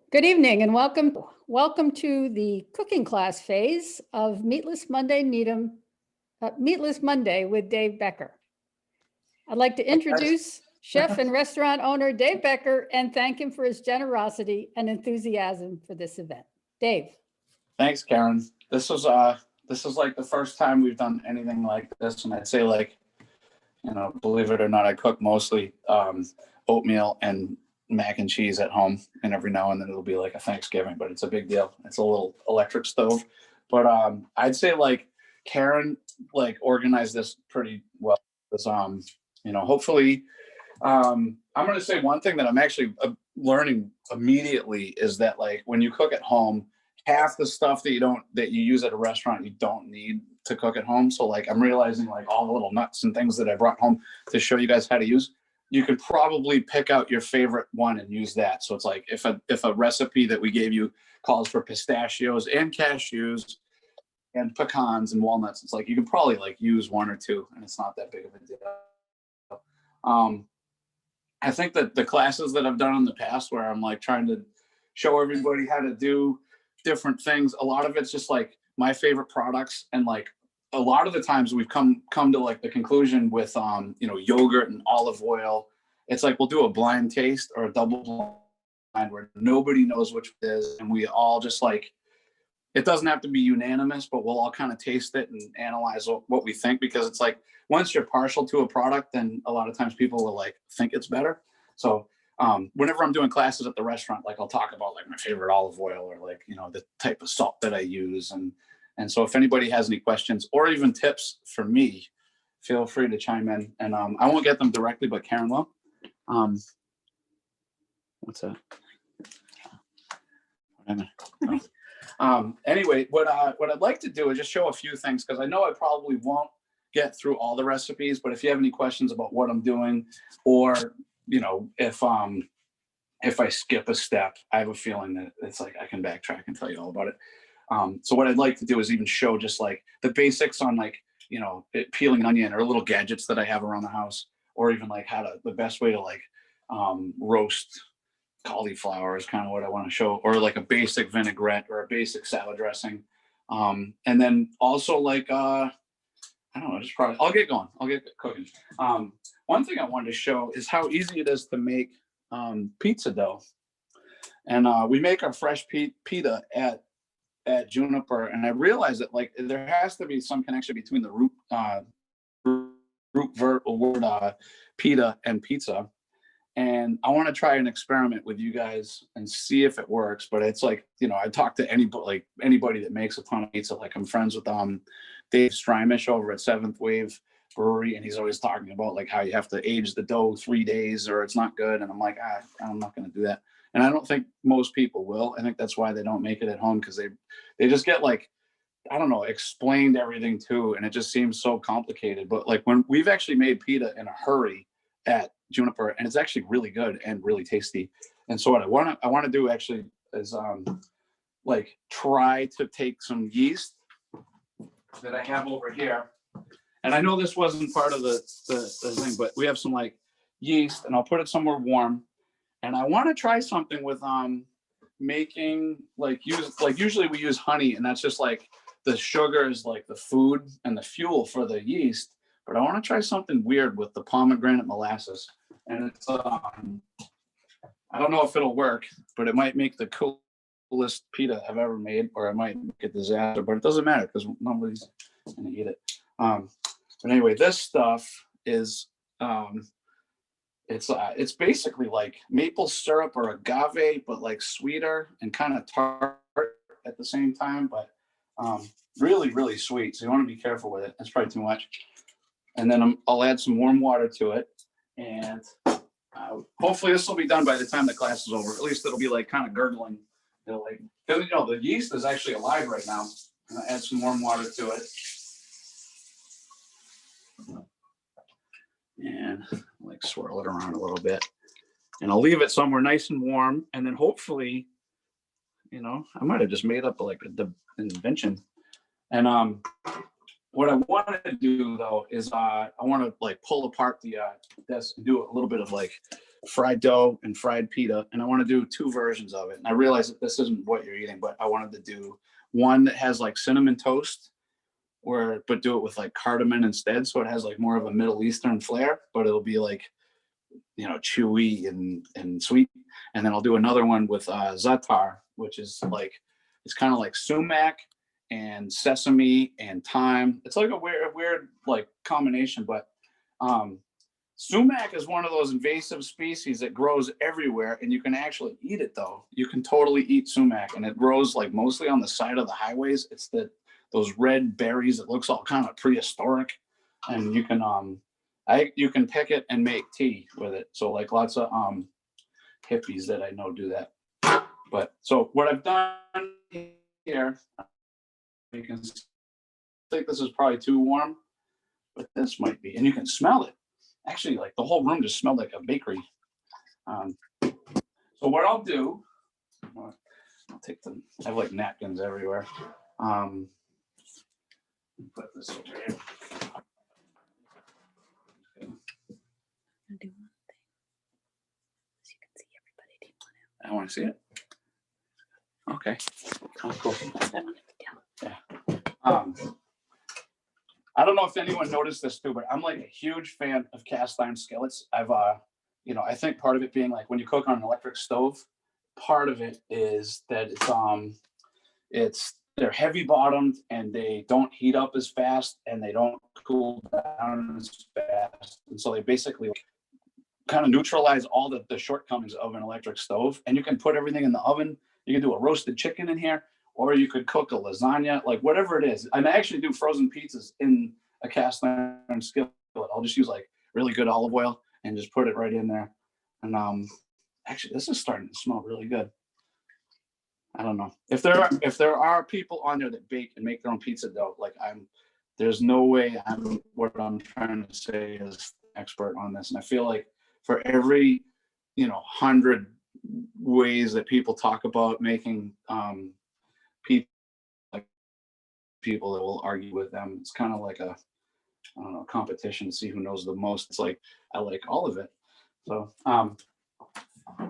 Good evening and welcome to the cooking class phase of Meatless Monday Needham, Meatless Monday with Dave Becker. I'd like to introduce chef and restaurant owner Dave Becker and thank him for his generosity and enthusiasm for this event. Dave. Thanks, Karen. This is like the first time we've done anything like this, and I'd say, like, believe it or not, I cook mostly oatmeal and mac and cheese at home, and every now and then it'll be like a Thanksgiving, but it's a big deal. It's a little electric stove, but I'd say, like, Karen organized this pretty well. Because hopefully, I'm going to say one thing that I'm actually learning immediately is that, like, when you cook at home, half the stuff that you use at a restaurant, you don't need to cook at home. So, like, I'm realizing, like, all the little nuts and things that I brought home to show you guys how to use, you could probably pick out your favorite one and use that. So it's like, if a recipe that we gave you calls for pistachios and cashews and pecans and walnuts, it's like, you can probably, like, use one or two and it's not that big of a deal. I think that the classes that I've done in the past where I'm, like, trying to show everybody how to do different things, a lot of it's just, like, my favorite products, and, like, a lot of the times we've come to, like, the conclusion with yogurt and olive oil. It's like we'll do a blind taste or a double blind where nobody knows which it is, and we all just, like, it doesn't have to be unanimous, but we'll all kind of taste it and analyze what we think, because it's like, once you're partial to a product, then a lot of times people will, like, think it's better. So whenever I'm doing classes at the restaurant, like, I'll talk about, like, my favorite olive oil, or, like, the type of salt that I use. And so if anybody has any questions or even tips for me, feel free to chime in. And I won't get them directly, but Karen will. What's that? Anyway, what I'd like to do is just show a few things, because I know I probably won't get through all the recipes, but if you have any questions about what I'm doing, or if I skip a step, I have a feeling that it's like I can backtrack and tell you all about it. So what I'd like to do is even show just, like, the basics on, like, peeling an onion, or little gadgets that I have around the house, or even, like, the best way to, like, roast cauliflower is kind of what I want to show, or, like, a basic vinaigrette or a basic salad dressing. And then also, like, I don't know, I'll get going. I'll get cooking. One thing I wanted to show is how easy it is to make pizza dough. And we make our fresh pita at Juniper, and I realized that, like, there has to be some connection between the root word pita and pizza. And I want to try an experiment with you guys and see if it works. But it's like, I talk to anybody that makes a ton of pizza. Like, I'm friends with Dave Becker over at Seventh Wave Brewery, and he's always talking about, like, how you have to age the dough 3 days or it's not good. And I'm like, I'm not going to do that. And I don't think most people will. I think that's why they don't make it at home, because they just get, like, I don't know, explained everything too, and it just seems so complicated. But, like, when we've actually made pita in a hurry at Juniper, and it's actually really good and really tasty. And so what I want to do actually is like, try to take some yeast that I have over here. And I know this wasn't part of the thing, but we have some, like, yeast, and I'll put it somewhere warm. And I want to try something with making, usually we use honey, and that's just, like, the sugar is, like, the food and the fuel for the yeast. But I want to try something weird with the pomegranate molasses. And it's I don't know if it'll work, but it might make the coolest pita I've ever made, or it might make a disaster, but it doesn't matter because nobody's gonna eat it. But anyway, this stuff is it's basically like maple syrup or agave, but, like, sweeter and kind of tart at the same time, but really, really sweet. So you want to be careful with it. That's probably too much. And then I'll add some warm water to it, and hopefully this will be done by the time the class is over. At least it'll be, like, kind of gurgling. It'll, like, because the yeast is actually alive right now. And I'll add some warm water to it, and, like, swirl it around a little bit, and I'll leave it somewhere nice and warm. And then hopefully, I might have just made up, like, the invention. And what I want to do, though, is I want to, like, pull apart this and do a little bit of, like, fried dough and fried pita, and I want to do 2 versions of it. And I realize that this isn't what you're eating, but I wanted to do one that has like cinnamon toast, but do it with like cardamom instead, so it has like more of a Middle Eastern flair, but it'll be like, chewy and sweet. And then I'll do another one with za'atar, which is like, it's kind of like sumac and sesame and thyme. It's like a weird like combination, but sumac is one of those invasive species that grows everywhere, and you can actually eat it though. You can totally eat sumac, and it grows like mostly on the side of the highways. It's those red berries. It looks all kind of prehistoric, and you can pick it and make tea with it. So like lots of hippies that I know do that. But so what I've done here, you can think this is probably too warm, but this might be, and you can smell it. Actually, like the whole room just smelled like a bakery. So what I'll do, I'll take them. I have like napkins everywhere. Put this over here. Do one thing. So you can see everybody. Do you want I want to see it. Okay. Oh, cool. Yeah. I don't know if anyone noticed this too, but I'm like a huge fan of cast iron skillets. I think part of it being like when you cook on an electric stove, part of it is that they're heavy bottomed and they don't heat up as fast and they don't cool down as fast. And so they basically kind of neutralize all the shortcomings of an electric stove. And you can put everything in the oven. You can do a roasted chicken in here, or you could cook a lasagna, like whatever it is. And I actually do frozen pizzas in a cast iron skillet. I'll just use like really good olive oil and just put it right in there. And actually, this is starting to smell really good. I don't know if there are people on there that bake and make their own pizza dough. Like there's no way what I'm trying to say is expert on this. And I feel like for every 100 ways that people talk about making pizza, like people that will argue with them, it's kind of like a competition to see who knows the most. It's like I like all of it. So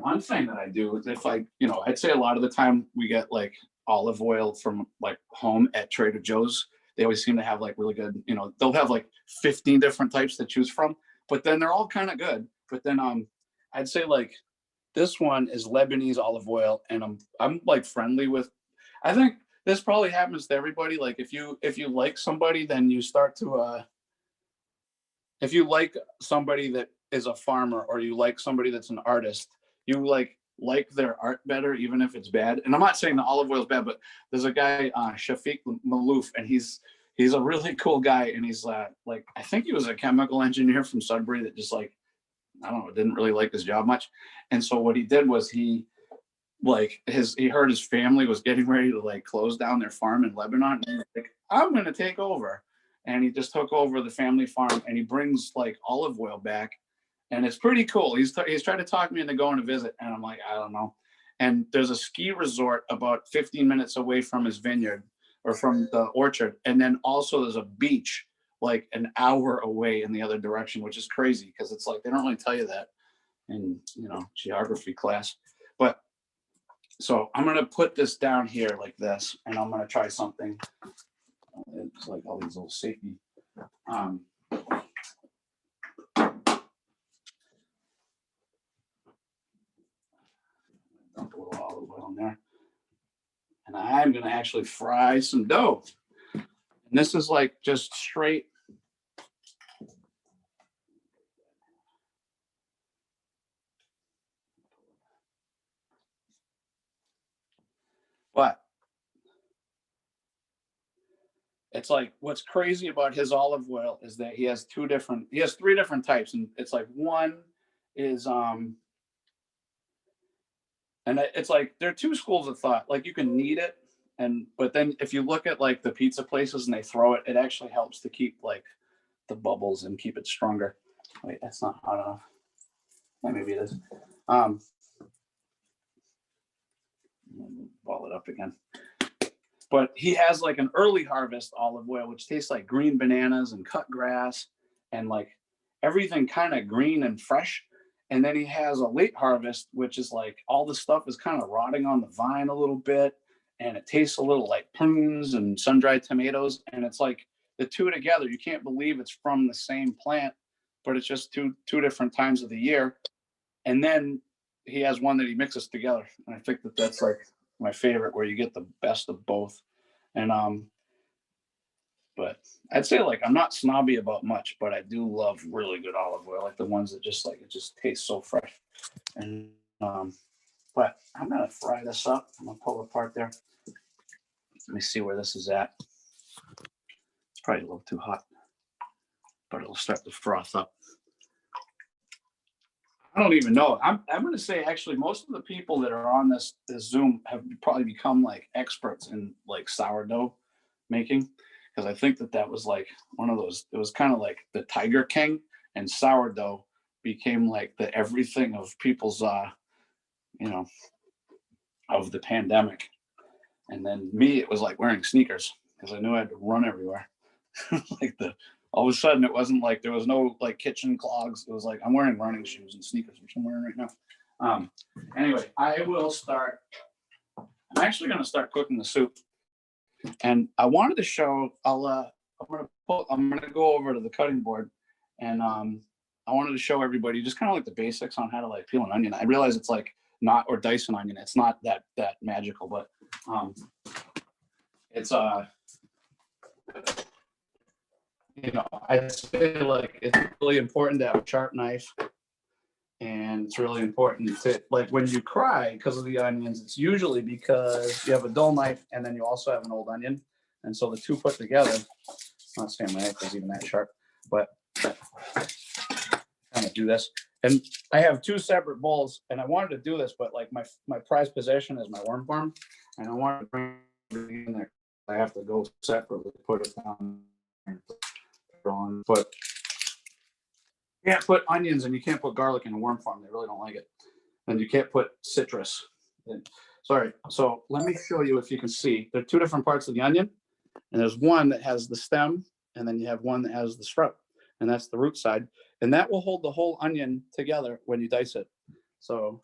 one thing that I do is if I'd say a lot of the time we get like olive oil from like home at Trader Joe's. They always seem to have like really good, they'll have like 15 different types to choose from, but then they're all kind of good. But then I'd say like this one is Lebanese olive oil, and I'm like friendly with. I think this probably happens to everybody. Like if you like somebody, then you start to if you like somebody that is a farmer, or you like somebody that's an artist, you like their art better, even if it's bad. And I'm not saying the olive oil is bad, but there's a guy, Shafiq Malouf, and he's a really cool guy. And he's like, I think he was a chemical engineer from Sudbury that just like, I don't know, didn't really like his job much. And so what he did was he heard his family was getting ready to like close down their farm in Lebanon. And he's like, I'm going to take over. And he just took over the family farm, and he brings like olive oil back. And it's pretty cool. He's trying to talk me into going to visit. And I'm like, I don't know. And there's a ski resort about 15 minutes away from his vineyard, or from the orchard. And then also there's a beach like an hour away in the other direction, which is crazy because it's like they don't really tell you that in geography class. But so I'm gonna put this down here like this, and I'm gonna try something. It's like all these little safety. Dump a little olive oil in there, and I'm gonna actually fry some dough. And this is like just straight. But it's like what's crazy about his olive oil is that he has three different types, and it's like one is and it's like there are two schools of thought. Like you can knead it, but then if you look at like the pizza places and they throw it, it actually helps to keep like the bubbles and keep it stronger. Wait, that's not hot enough. Yeah, maybe it is. Ball it up again. But he has like an early harvest olive oil, which tastes like green bananas and cut grass and like everything kind of green and fresh. And then he has a late harvest, which is like all the stuff is kind of rotting on the vine a little bit. And it tastes a little like prunes and sun-dried tomatoes. And it's like the two together, you can't believe it's from the same plant, but it's just two different times of the year. And then he has one that he mixes together. And I think that that's like my favorite, where you get the best of both. And but I'd say like I'm not snobby about much, but I do love really good olive oil, like the ones that just like it just tastes so fresh. And but I'm gonna fry this up. I'm gonna pull it apart there. Let me see where this is at. It's probably a little too hot, but it'll start to froth up. I don't even know. I'm going to say actually most of the people that are on this Zoom have probably become like experts in like sourdough making, because I think that was like one of those. It was kind of like the Tiger King, and sourdough became like the everything of people's you know, of the pandemic. And then me, it was like wearing sneakers, because I knew I had to run everywhere. Like all of a sudden it wasn't like there was no like kitchen clogs. It was like I'm wearing running shoes and sneakers, which I'm wearing right now. Anyway, I will start. I'm actually going to start cooking the soup, and I wanted to show. I'm going to go over to the cutting board, and I wanted to show everybody just kind of like the basics on how to like peel an onion. I realize it's like not, or dice an onion. It's not that magical, but it's you know, I feel like it's really important to have a sharp knife, and it's really important to, like, when you cry because of the onions, it's usually because you have a dull knife and then you also have an old onion, and so the two put together. I'm not saying my knife is even that sharp, but kind of do this. And I have two separate bowls, and I wanted to do this, but like my prized possession is my worm farm, and I wanted to bring it in there. I have to go separately, put it down. But you can't put onions and you can't put garlic in a worm farm. They really don't like it. And you can't put citrus. Sorry. So let me show you if you can see. There are two different parts of the onion. And there's one that has the stem, and then you have one that has the sprout. And that's the root side. And that will hold the whole onion together when you dice it. So,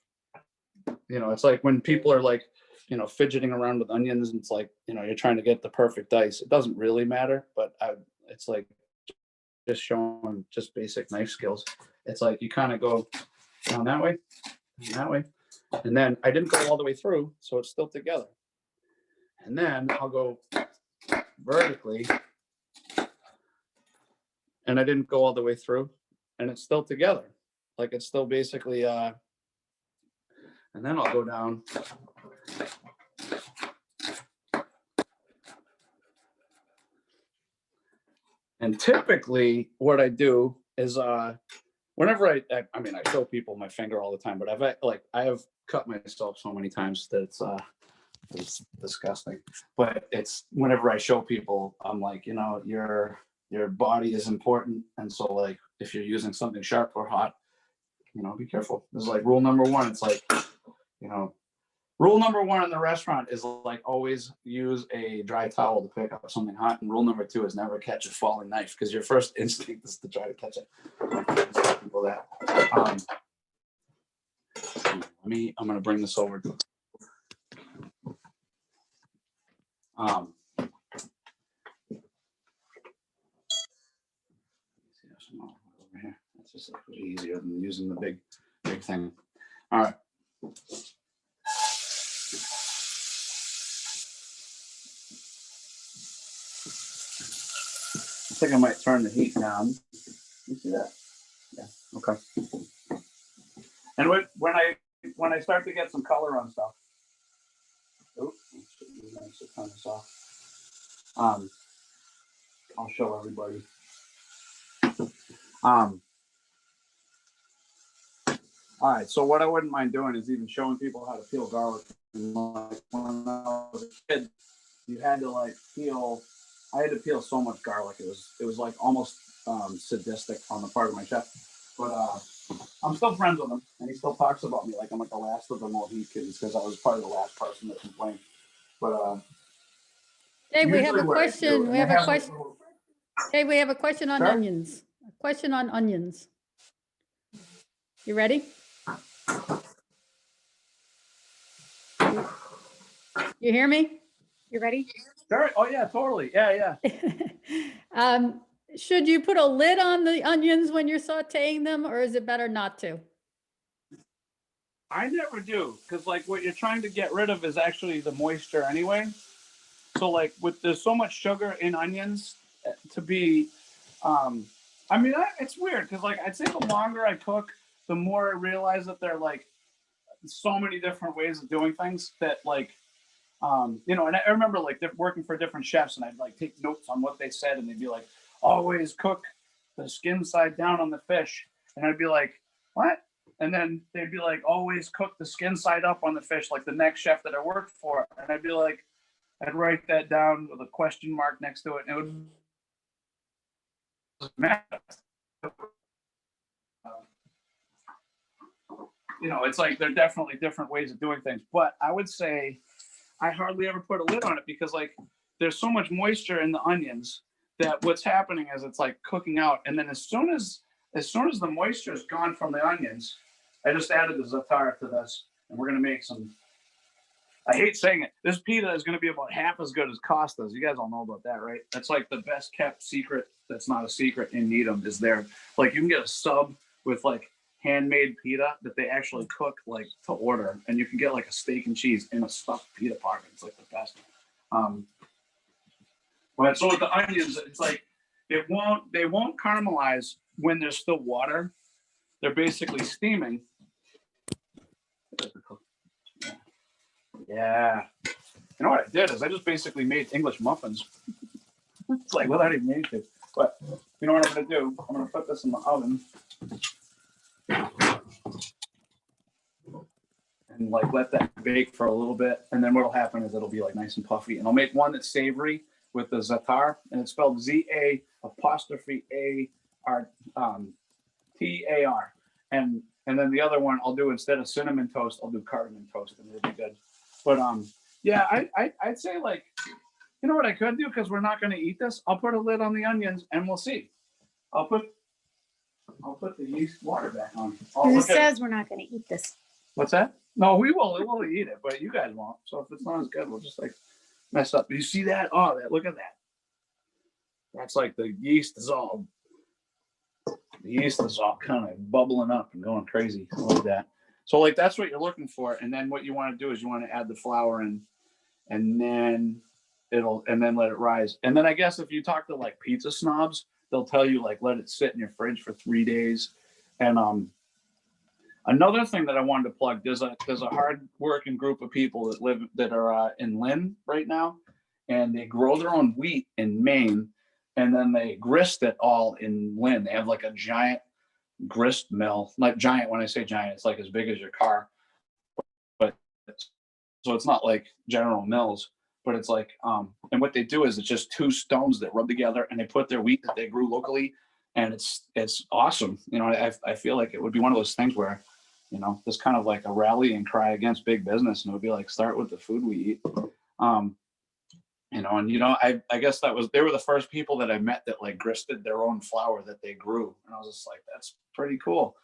you know, it's like when people are like, you know, fidgeting around with onions, and it's like, you know, you're trying to get the perfect dice. It doesn't really matter, but it's like just showing just basic knife skills. It's like you kind of go down that way, and that way, and then I didn't go all the way through, so it's still together. And then I'll go vertically, and I didn't go all the way through, and it's still together. Like it's still basically, and then I'll go down. And typically what I do is whenever I mean, I show people my finger all the time, but I have cut myself so many times that it's disgusting. But it's whenever I show people, I'm like, you know, your body is important. And so like if you're using something sharp or hot, you know, be careful. This is like rule number one. It's like, you know, rule number one in the restaurant is like always use a dry towel to pick up something hot. And rule number two is never catch a falling knife, because your first instinct is to try to catch it. People that. I'm going to bring this over. Over here. It's just like easier than using the big thing. All right. I think I might turn the heat down. You see that? Yeah. Okay. And when I start to get some color on stuff, turn this off. I'll show everybody. All right. So what I wouldn't mind doing is even showing people how to peel garlic. And like when I was a kid, you had to like peel. I had to peel so much garlic. It was like almost sadistic on the part of my chef. But I'm still friends with him, and he still talks about me like I'm like the last of the Moheat kids, because I was probably the last person that complained. But Dave, we have a question. We have a question. Dave, we have a question on Sure. onions. A question on onions. You ready? You hear me? You ready? Sure. Oh yeah, totally. Yeah, yeah. Should you put a lid on the onions when you're sauteing them, or is it better not to? I never do, because like what you're trying to get rid of is actually the moisture anyway. So like there's so much sugar in onions to be, I mean, it's weird because like I'd say the longer I cook, the more I realize that there are like so many different ways of doing things that like, you know, and I remember like working for different chefs and I'd like take notes on what they said and they'd be like, always cook the skin side down on the fish. And I'd be like, what? And then they'd be like, always cook the skin side up on the fish, like the next chef that I worked for. And I'd be like, I'd write that down with a question mark next to it. And it would matter. You know, it's like there are definitely different ways of doing things. But I would say I hardly ever put a lid on it because like there's so much moisture in the onions that what's happening is it's like cooking out. And then as soon as the moisture is gone from the onions, I just added the za'atar to this, and we're gonna make some. I hate saying it. This pita is gonna be about half as good as Costa's. You guys all know about that, right? That's like the best kept secret. That's not a secret in Needham. Is there like you can get a sub with like handmade pita that they actually cook like to order, and you can get like a steak and cheese in a stuffed pita pocket. It's like the best. But so with the onions, it's like they won't caramelize when there's still water. They're basically steaming. Yeah. You know what I did is I just basically made English muffins. It's like without even needing to. But you know what I'm gonna do? I'm gonna put this in the oven and like let that bake for a little bit. And then what'll happen is it'll be like nice and puffy. And I'll make one that's savory with the za'atar, and it's spelled ZA'Tar. And then the other one I'll do instead of cinnamon toast, I'll do cardamom toast, and it'll be good. But yeah, I'd say like, you know what I could do because we're not going to eat this. I'll put a lid on the onions and we'll see. I'll put the yeast water back on. Who says we're not going to eat this? What's that? No, we will. We'll eat it, but you guys won't. So if it's not as good, we'll just like mess up. You see that? Oh, look at that. That's like the yeast is all kind of bubbling up and going crazy like that. So like that's what you're looking for. And then what you want to do is you want to add the flour in, and then let it rise. And then I guess if you talk to like pizza snobs, they'll tell you like let it sit in your fridge for 3 days. And another thing that I wanted to plug, there's a hard working group of people that are in Lynn right now, and they grow their own wheat in Maine, and then they grist it all in Lynn. They have like a giant grist mill, like giant. When I say giant, it's like as big as your car, but so it's not like General Mills, but it's like and what they do is it's just two stones that rub together, and they put their wheat that they grew locally, and it's awesome. You know, I feel like it would be one of those things where, you know, there's kind of like a rallying cry against big business, and it would be like start with the food we eat. You know, and you know, I guess they were the first people that I met that like gristed their own flour that they grew, and I was just like, that's pretty cool.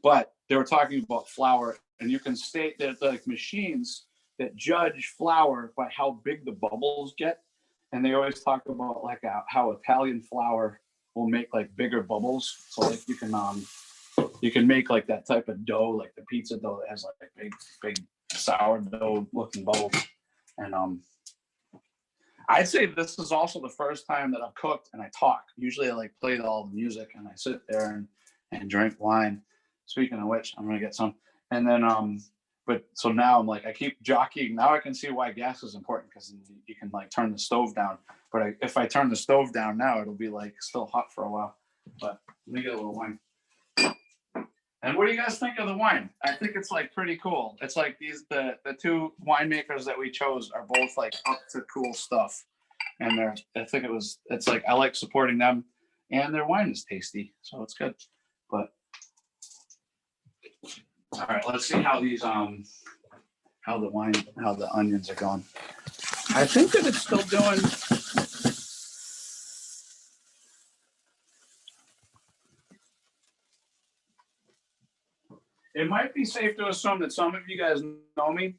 But they were talking about flour, and you can state that like machines that judge flour by how big the bubbles get, and they always talk about like how Italian flour will make like bigger bubbles. So like you can make like that type of dough, like the pizza dough that has like big sourdough looking bubbles, and I'd say this is also the first time that I've cooked and I talk. Usually I like play all the music and I sit there and drink wine. Speaking of which, I'm gonna get some. And then but so now I'm like, I keep jockeying. Now I can see why gas is important, because you can like turn the stove down. But if I turn the stove down now, it'll be like still hot for a while. But let me get a little wine. And what do you guys think of the wine? I think it's like pretty cool. It's like the two winemakers that we chose are both like up to cool stuff. And it's like I like supporting them, and their wine is tasty, so it's good. But all right, let's see how these how the onions are going. I think that it's still doing. it might be safe to assume that some of you guys know me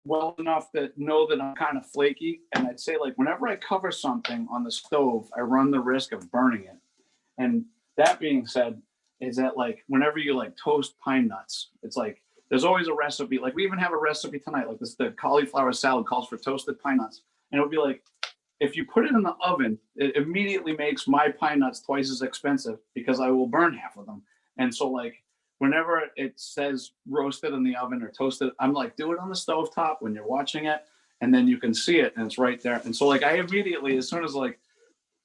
well enough to know that I'm kind of flaky. And I'd say, like, whenever I cover something on the stove, I run the risk of burning it. And that being said, is that, like, whenever you like toast pine nuts, it's like there's always a recipe. Like, we even have a recipe tonight, like this, the cauliflower salad calls for toasted pine nuts. And it would be like, if you put it in the oven, it immediately makes my pine nuts twice as expensive because I will burn half of them. And so, like, whenever it says roasted in the oven or toasted, I'm like, do it on the stovetop when you're watching it, and then you can see it and it's right there. And so, like, I immediately, as soon as, like,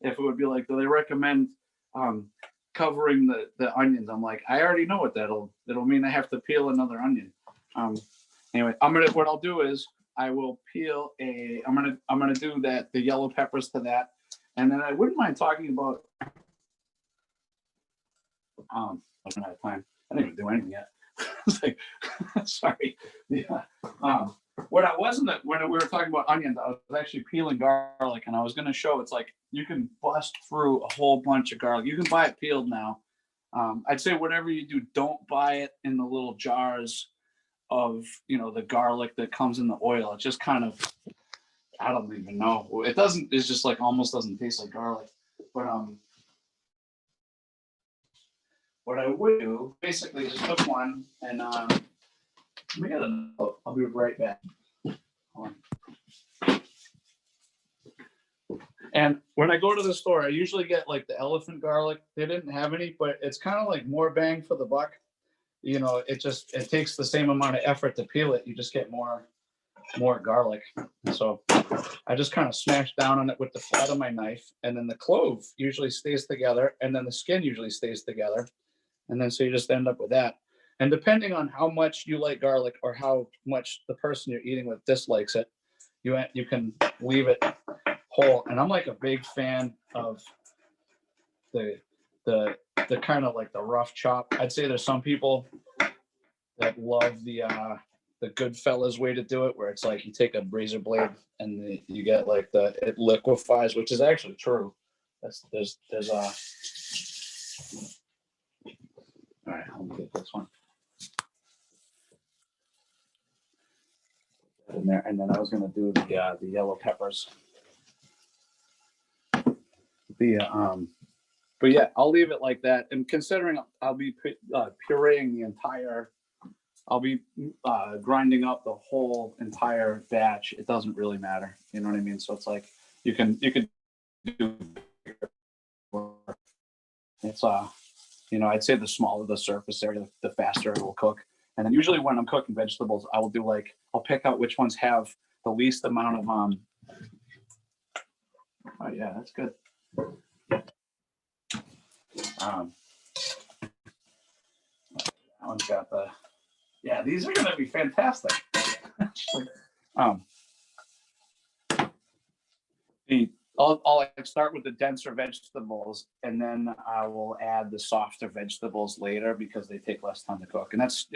if it would be like, do they recommend covering the onions? I'm like, I already know what it'll mean. I have to peel another onion. Anyway, what I'll do is I will peel I'm gonna do that, the yellow peppers to that, and then I wouldn't mind talking about looking at a plan. I didn't even do anything yet. It's like, sorry. Yeah. What I wasn't, when we were talking about onions, I was actually peeling garlic, and I was going to show it's like you can bust through a whole bunch of garlic. You can buy it peeled now. I'd say whatever you do, don't buy it in the little jars of, the garlic that comes in the oil. It just kind of, I don't even know. It's just like almost doesn't taste like garlic. But what I would do, basically just took one and I'll be right back. Hold on. And when I go to the store, I usually get like the elephant garlic. They didn't have any, but it's kind of like more bang for the buck. It takes the same amount of effort to peel it. You just get more garlic. So I just kind of smash down on it with the flat of my knife, and then the clove usually stays together, and then the skin usually stays together. And then so you just end up with that. And depending on how much you like garlic or how much the person you're eating with dislikes it, you can leave it whole. And I'm like a big fan of the kind of like the rough chop. I'd say there's some people that love the Goodfellas way to do it, where it's like you take a razor blade and you get like it liquefies, which is actually true. There's all right, I'll get this one in there, and then I was gonna do the yellow peppers. But yeah, I'll leave it like that. And considering I'll be pureeing the entire, I'll be grinding up the whole entire batch. It doesn't really matter, you know what I mean? So it's like you can do. It's I'd say the smaller the surface area, the faster it will cook. And then usually when I'm cooking vegetables, I will do I'll pick out which ones have the least amount of oh yeah, that's good. That one's got these are gonna be fantastic. I'll start with the denser vegetables, and then I will add the softer vegetables later because they take less time to cook. And that's,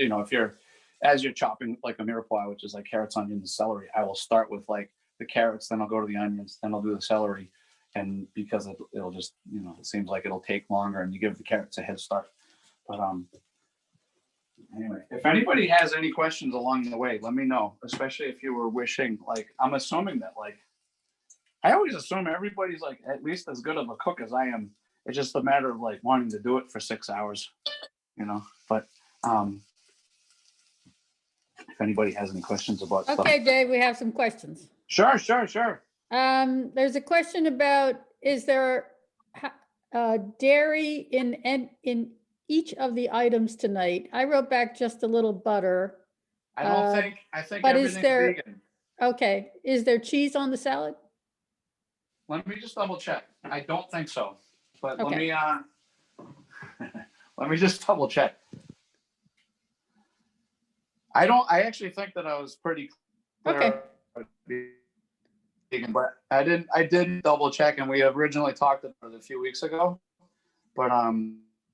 as you're chopping like a mirepoix, which is like carrots, onions, and celery, I will start with like the carrots, then I'll go to the onions, then I'll do the celery. And because it'll just, it seems like it'll take longer and you give the carrots a head start. But anyway, if anybody has any questions along the way, let me know, especially if you were wishing, I'm assuming that I always assume everybody's at least as good of a cook as I am. It's just a matter of wanting to do it for 6 hours, but if anybody has any questions about stuff. Okay, Dave, we have some questions. Sure. There's a question about, is there dairy in each of the items tonight? I wrote back just a little butter. I think but everything's vegan. Okay. Is there cheese on the salad? Let me just double check. I don't think so, but Okay. let me just double check. I actually think that I was pretty clear. Okay. Vegan, but I didn't double check, and we originally talked about it a few weeks ago, but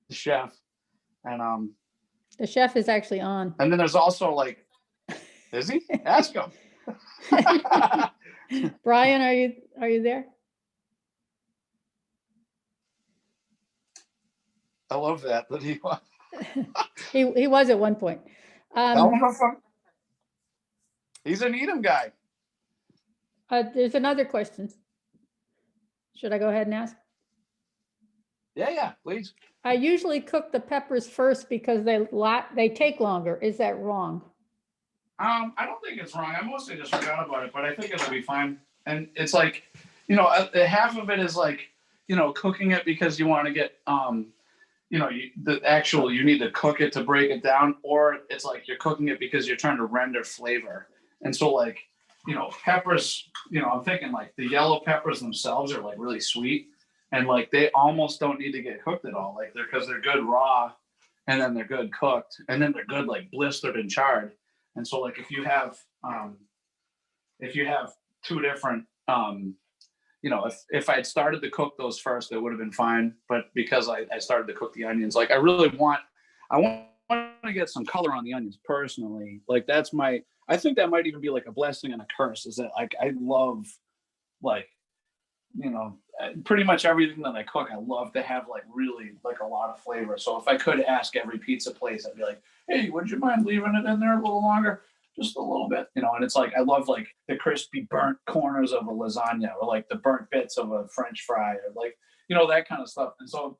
the chef and The chef is actually on. and then there's also is he? Ask him. Brian, are you there? I love that he He was at one point. Tell him he's a Needham guy. There's another question. Should I go ahead and ask? Yeah, please. I usually cook the peppers first because they take longer. Is that wrong? I don't think it's wrong. I mostly just forgot about it, but I think it'll be fine. And it's like, half of it is like, cooking it because you want to get, you need to cook it to break it down, or it's like you're cooking it because you're trying to render flavor. And so like, peppers, I'm thinking like the yellow peppers themselves are like really sweet, and like they almost don't need to get cooked at all. Like because they're good raw, and then they're good cooked, and then they're good like blistered and charred. And so like if you have two different, if I had started to cook those first, it would have been fine. But because I started to cook the onions, like I want to get some color on the onions personally. Like I think that might even be like a blessing and a curse, is that like I love like, pretty much everything that I cook, I love to have like really like a lot of flavor. So if I could ask every pizza place, I'd be like, hey, would you mind leaving it in there a little longer? Just a little bit, and it's like, I love like the crispy burnt corners of a lasagna, or like the burnt bits of a French fry, or like, that kind of stuff. And so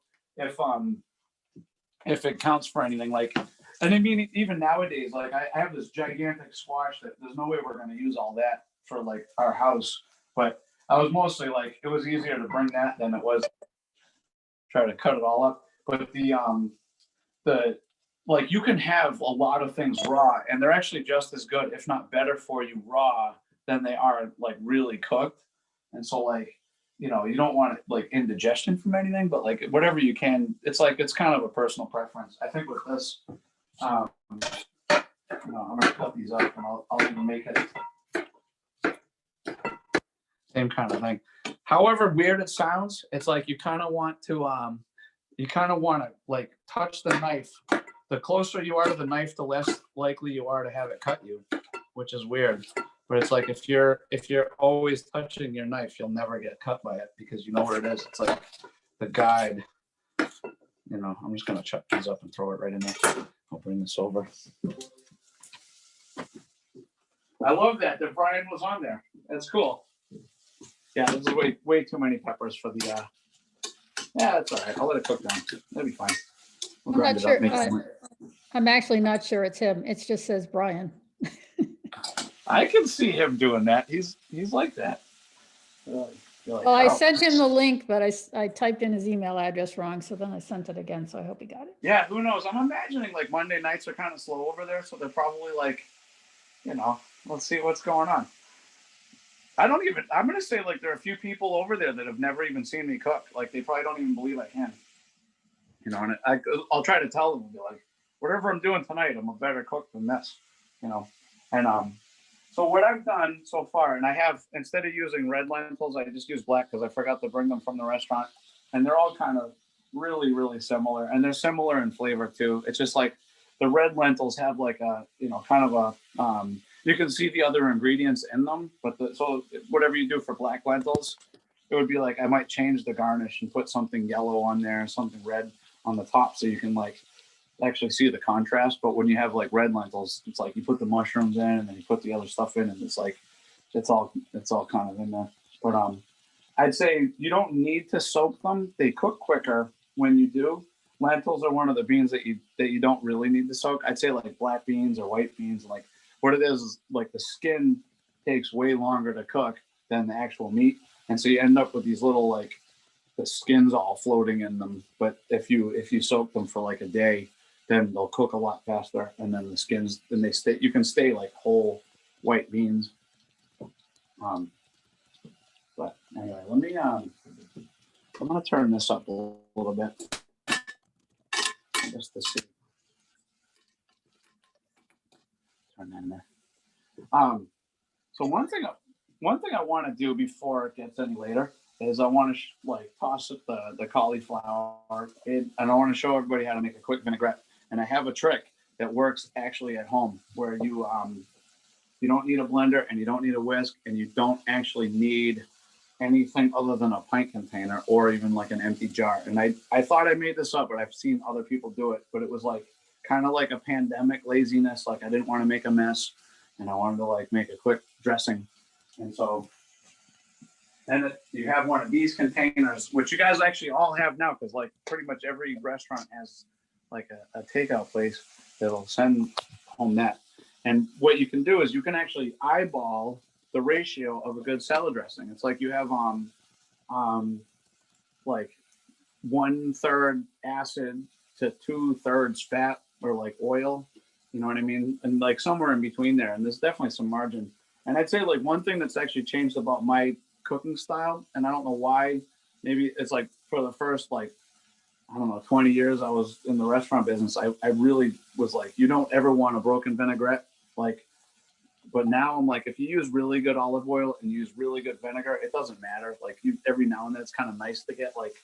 if it counts for anything, like, and I mean, even nowadays, like I have this gigantic squash that there's no way we're going to use all that for like our house. But I was mostly like, it was easier to bring that than it was try to cut it all up. But the like, you can have a lot of things raw, and they're actually just as good, if not better for you raw than they are like really cooked. And so like, you don't want like indigestion from anything, but like whatever you can, it's like, it's kind of a personal preference. I think with this, I'm gonna cut these up, and I'll even make it same kind of thing. However weird it sounds, it's like you kind of want to like touch the knife. The closer you are to the knife, the less likely you are to have it cut you, which is weird. But it's like if you're always touching your knife, you'll never get cut by it because you know where it is. It's like the guide. I'm just gonna chuck these up and throw it right in there. I'll bring this over. I love that Brian was on there. That's cool. Yeah, this is way too many peppers for the. Yeah, that's all right. I'll let it cook down. That'll be fine. We'll I'm grind not it up, sure. make it- I'm actually not sure it's him. It just says Brian. I can see him doing that. He's like that. You're like, Well, I "Oh." sent him the link, but I typed in his email address wrong, so then I sent it again. So I hope he got it. Yeah, who knows? I'm imagining like Monday nights are kind of slow over there, so they're probably like, let's see what's going on. I'm gonna say like there are a few people over there that have never even seen me cook. Like they probably don't even believe I can. And I'll try to tell them, and be like, whatever I'm doing tonight, I'm a better cook than this. And so what I've done so far, and I have, instead of using red lentils, I just use black because I forgot to bring them from the restaurant. And they're all kind of really, really similar. And they're similar in flavor too. It's just like the red lentils have like a, kind of a, you can see the other ingredients in them. But so whatever you do for black lentils, it would be like, I might change the garnish and put something yellow on there, something red on the top, so you can like actually see the contrast. But when you have like red lentils, it's like you put the mushrooms in and then you put the other stuff in, and it's like it's all kind of in there. But I'd say you don't need to soak them. They cook quicker when you do. Lentils are one of the beans that you don't really need to soak. I'd say like black beans or white beans. Like what it is like the skin takes way longer to cook than the actual meat, and so you end up with these little like the skin's all floating in them. But if you soak them for like a day, then they'll cook a lot faster, and then the skins, then they stay. You can stay like whole white beans. But anyway, let me. I'm gonna turn this up a little bit, just to see. Turn that in there. So one thing I want to do before it gets any later is I want to like toss up the cauliflower in, and I want to show everybody how to make a quick vinaigrette. And I have a trick that works actually at home, where you don't need a blender and you don't need a whisk, and you don't actually need anything other than a pint container or even like an empty jar. And I thought I made this up, but I've seen other people do it. But it was like kind of like a pandemic laziness. Like I didn't want to make a mess, and I wanted to like make a quick dressing. And so then you have one of these containers, which you guys actually all have now, because like pretty much every restaurant has like a takeout place that'll send home that. And what you can do is you can actually eyeball the ratio of a good salad dressing. It's like you have like 1/3 acid to 2/3 fat or like oil, you know what I mean? And like somewhere in between there. And there's definitely some margin. And I'd say like one thing that's actually changed about my cooking style, and I don't know why, maybe it's like for the first like, I don't know, 20 years I was in the restaurant business, I really was like, you don't ever want a broken vinaigrette. Like, but now I'm like, if you use really good olive oil and use really good vinegar, it doesn't matter. Like you, every now and then it's kind of nice to get like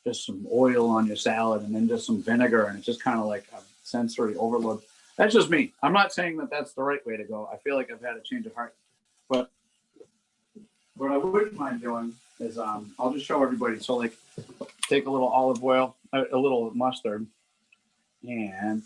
just some oil on your salad and then just some vinegar, and it's just kind of like a sensory overload. That's just me. I'm not saying that that's the right way to go. I feel like I've had a change of heart, but what I wouldn't mind doing is I'll just show everybody. So like take a little olive oil, a little mustard, and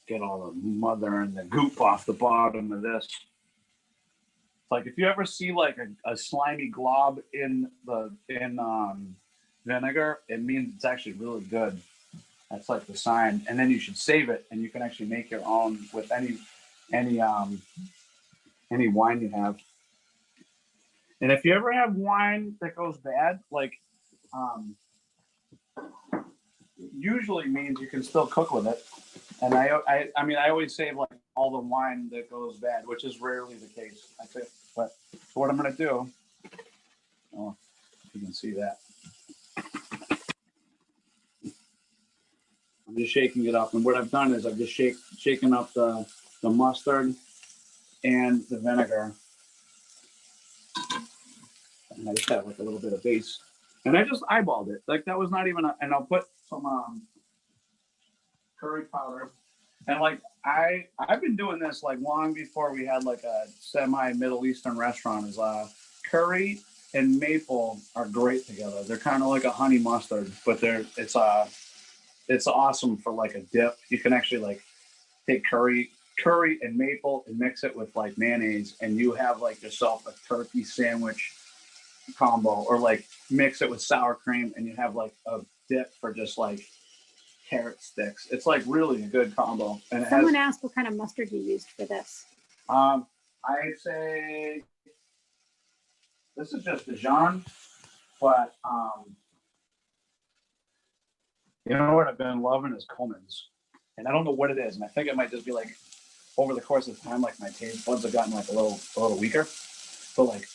get all the mother and the goop off the bottom of this. It's like if you ever see like a slimy glob in vinegar, it means it's actually really good. That's like the sign. And then you should save it, and you can actually make your own with any wine you have. And if you ever have wine that goes bad, like usually means you can still cook with it. And I mean, I always save like all the wine that goes bad, which is rarely the case. I think, but what I'm gonna do, oh, you can see that. I'm just shaking it up, and what I've done is I've just shaken up the mustard and the vinegar, and I just have like a little bit of base, and I just eyeballed it. Like that was not even and I'll put some curry powder. And like I've been doing this like long before we had like a semi Middle Eastern restaurant. Is curry and maple are great together. They're kind of like a honey mustard, but it's awesome for like a dip. You can actually like take curry and maple and mix it with like mayonnaise, and you have like yourself a turkey sandwich combo, or like mix it with sour cream and you have like a dip for just like carrot sticks. It's like really a good combo. And Someone asked what kind of mustard you used for this. I say this is just Dijon, but you know what I've been loving is Coleman's, and I don't know what it is, and I think it might just be like over the course of time, like my taste buds have gotten like a little weaker, but like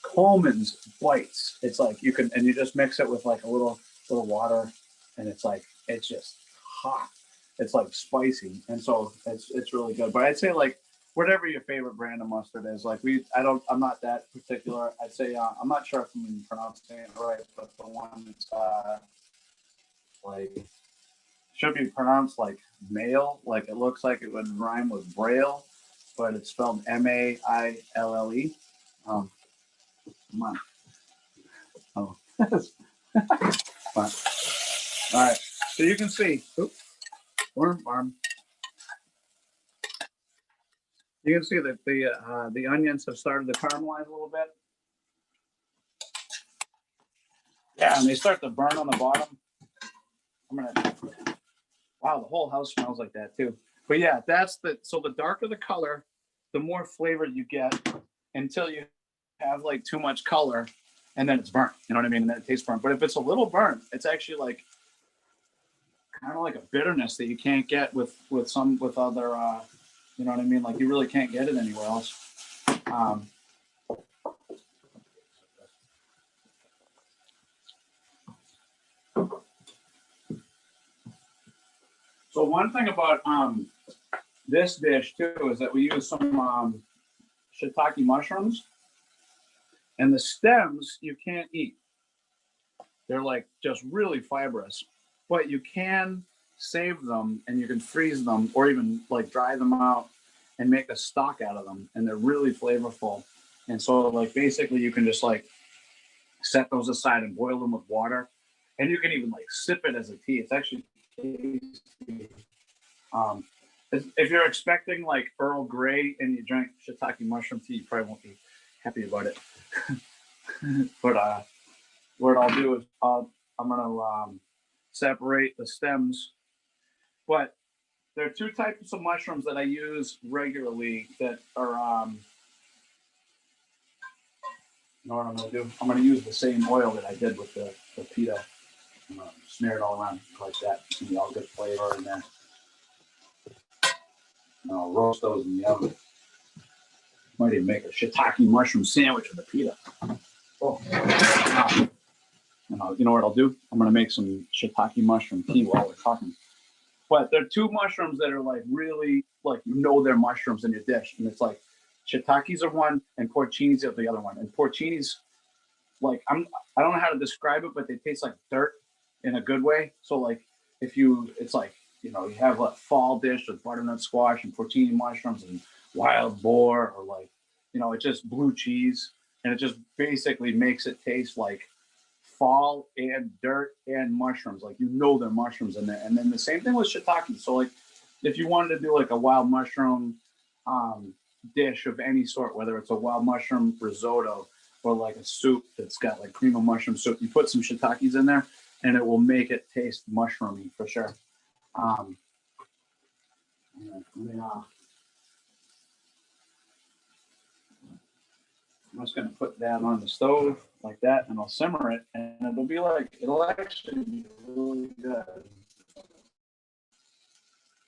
Coleman's bites, it's like you can, and you just mix it with like a little water, and it's like it's just hot. It's like spicy, and so it's really good. But I'd say like whatever your favorite brand of mustard is, like I'm not that particular. I'd say I'm not sure if I'm pronouncing it right, but the one that's like should be pronounced like male, like it looks like it would rhyme with braille, but it's spelled Maille. Come on. Oh. All right. So you can see, worm farm. You can see that the onions have started to caramelize a little bit. Yeah, and they start to burn on the bottom. Wow, the whole house smells like that too. But yeah, so the darker the color, the more flavor you get until you have like too much color, and then it's burnt. You know what I mean? And then it tastes burnt. But if it's a little burnt, it's actually like kind of like a bitterness that you can't get with other you know what I mean? Like you really can't get it anywhere else. So one thing about this dish too is that we use some shiitake mushrooms, and the stems you can't eat. They're like just really fibrous, but you can save them and you can freeze them or even like dry them out and make a stock out of them. And they're really flavorful. And so like basically you can just like set those aside and boil them with water. And you can even like sip it as a tea. It's actually tasty. If you're expecting like Earl Grey and you drink shiitake mushroom tea, you probably won't be happy about it. But what I'll do is I'm gonna separate the stems. But there are two types of mushrooms that I use regularly that are you know what I'm gonna do? I'm gonna use the same oil that I did with the pita. I'm gonna smear it all around like that. Give me all good flavor in there. And I'll roast those in the oven. Might even make a shiitake mushroom sandwich with the pita. Oh. And you know what I'll do? I'm gonna make some shiitake mushroom tea while we're talking. But there are two mushrooms that are like really like they're mushrooms in your dish, and it's like shiitakes are one and porcinis are the other one. And porcinis, like I don't know how to describe it, but they taste like dirt in a good way. So like it's like you have a fall dish with butternut squash and porcini mushrooms and wild boar, or like it's just blue cheese, and it just basically makes it taste like fall and dirt and mushrooms. Like they're mushrooms in there. And then the same thing with shiitake. So like if you wanted to do like a wild mushroom dish of any sort, whether it's a wild mushroom risotto or like a soup that's got like cream of mushroom soup, you put some shiitakes in there and it will make it taste mushroomy for sure. I'm just going to put that on the stove like that, and I'll simmer it, and it'll actually be really good.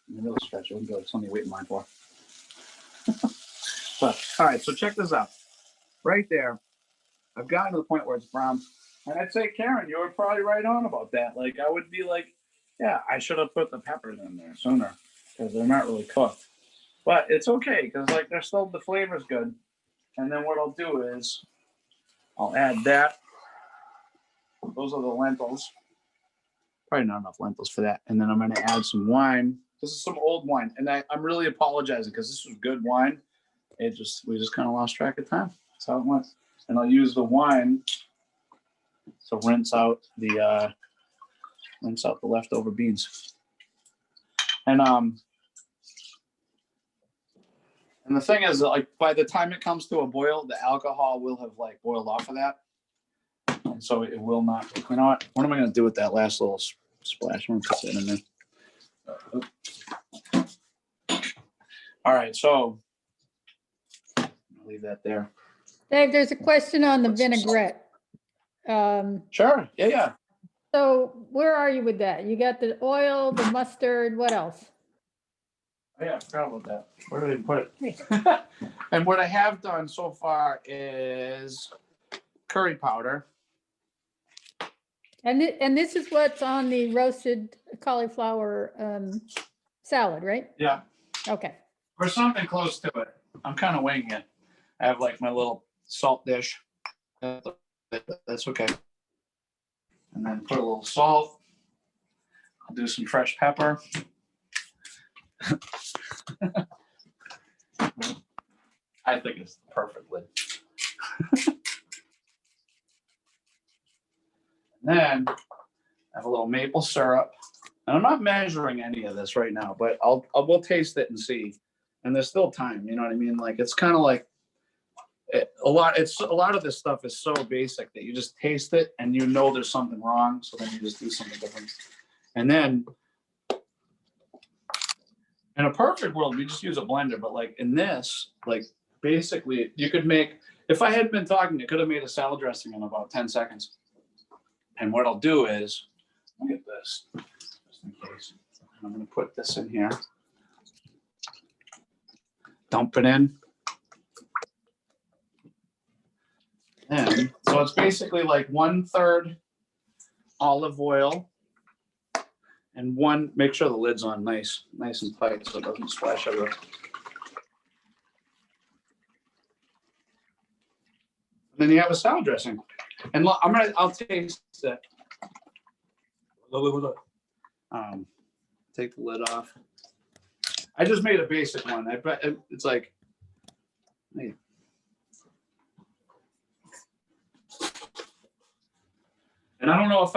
I'm really stretch it. It'll be like something you wait in line for. But all right, so check this out. Right there, I've gotten to the point where it's brown, and I'd say, Karen, you were probably right on about that. Like I would be like, yeah, I should have put the peppers in there sooner because they're not really cooked. But it's okay because like the flavor's good. And then what I'll do is I'll add that. Those are the lentils. Probably not enough lentils for that. And then I'm going to add some wine. This is some old wine. And I'm really apologizing because this was good wine. We just kind of lost track of time. That's how it went. And I'll use the wine to rinse out the leftover beans. And the thing is, like, by the time it comes to a boil, the alcohol will have like boiled off of that, and so it will not. You know what? What am I going to do with that last little splash? I'm going to put that in there. All right, so I'll leave that there. Dave, there's a question on the vinaigrette. Sure. Yeah. So where are you with that? You got the oil, the mustard, what else? Oh, yeah, I forgot about that. Where did I put it? And what I have done so far is curry powder. And this is what's on the roasted cauliflower salad, right? Yeah. Okay. Or something close to it. I'm kind of winging it. I have like my little salt dish. That's okay. And then put a little salt. I'll do some fresh pepper. I think it's the perfect lid. Then I have a little maple syrup. And I'm not measuring any of this right now, but we'll taste it and see. And there's still time, you know what I mean? Like it's kind of like a lot of this stuff is so basic that you just taste it and there's something wrong, so then you just do something different. And then in a perfect world, we just use a blender, but like in this, like basically you could make, if I hadn't been talking, I could have made a salad dressing in about 10 seconds. And what I'll do is, look at this, just in case. I'm going to put this in here. Dump it in. And so it's basically like 1/3 olive oil and make sure the lid's on nice and tight so it doesn't splash everywhere. And then you have a salad dressing. And I'll taste it. take the lid off. I just made a basic one. I bet it's like, hey. And I don't know if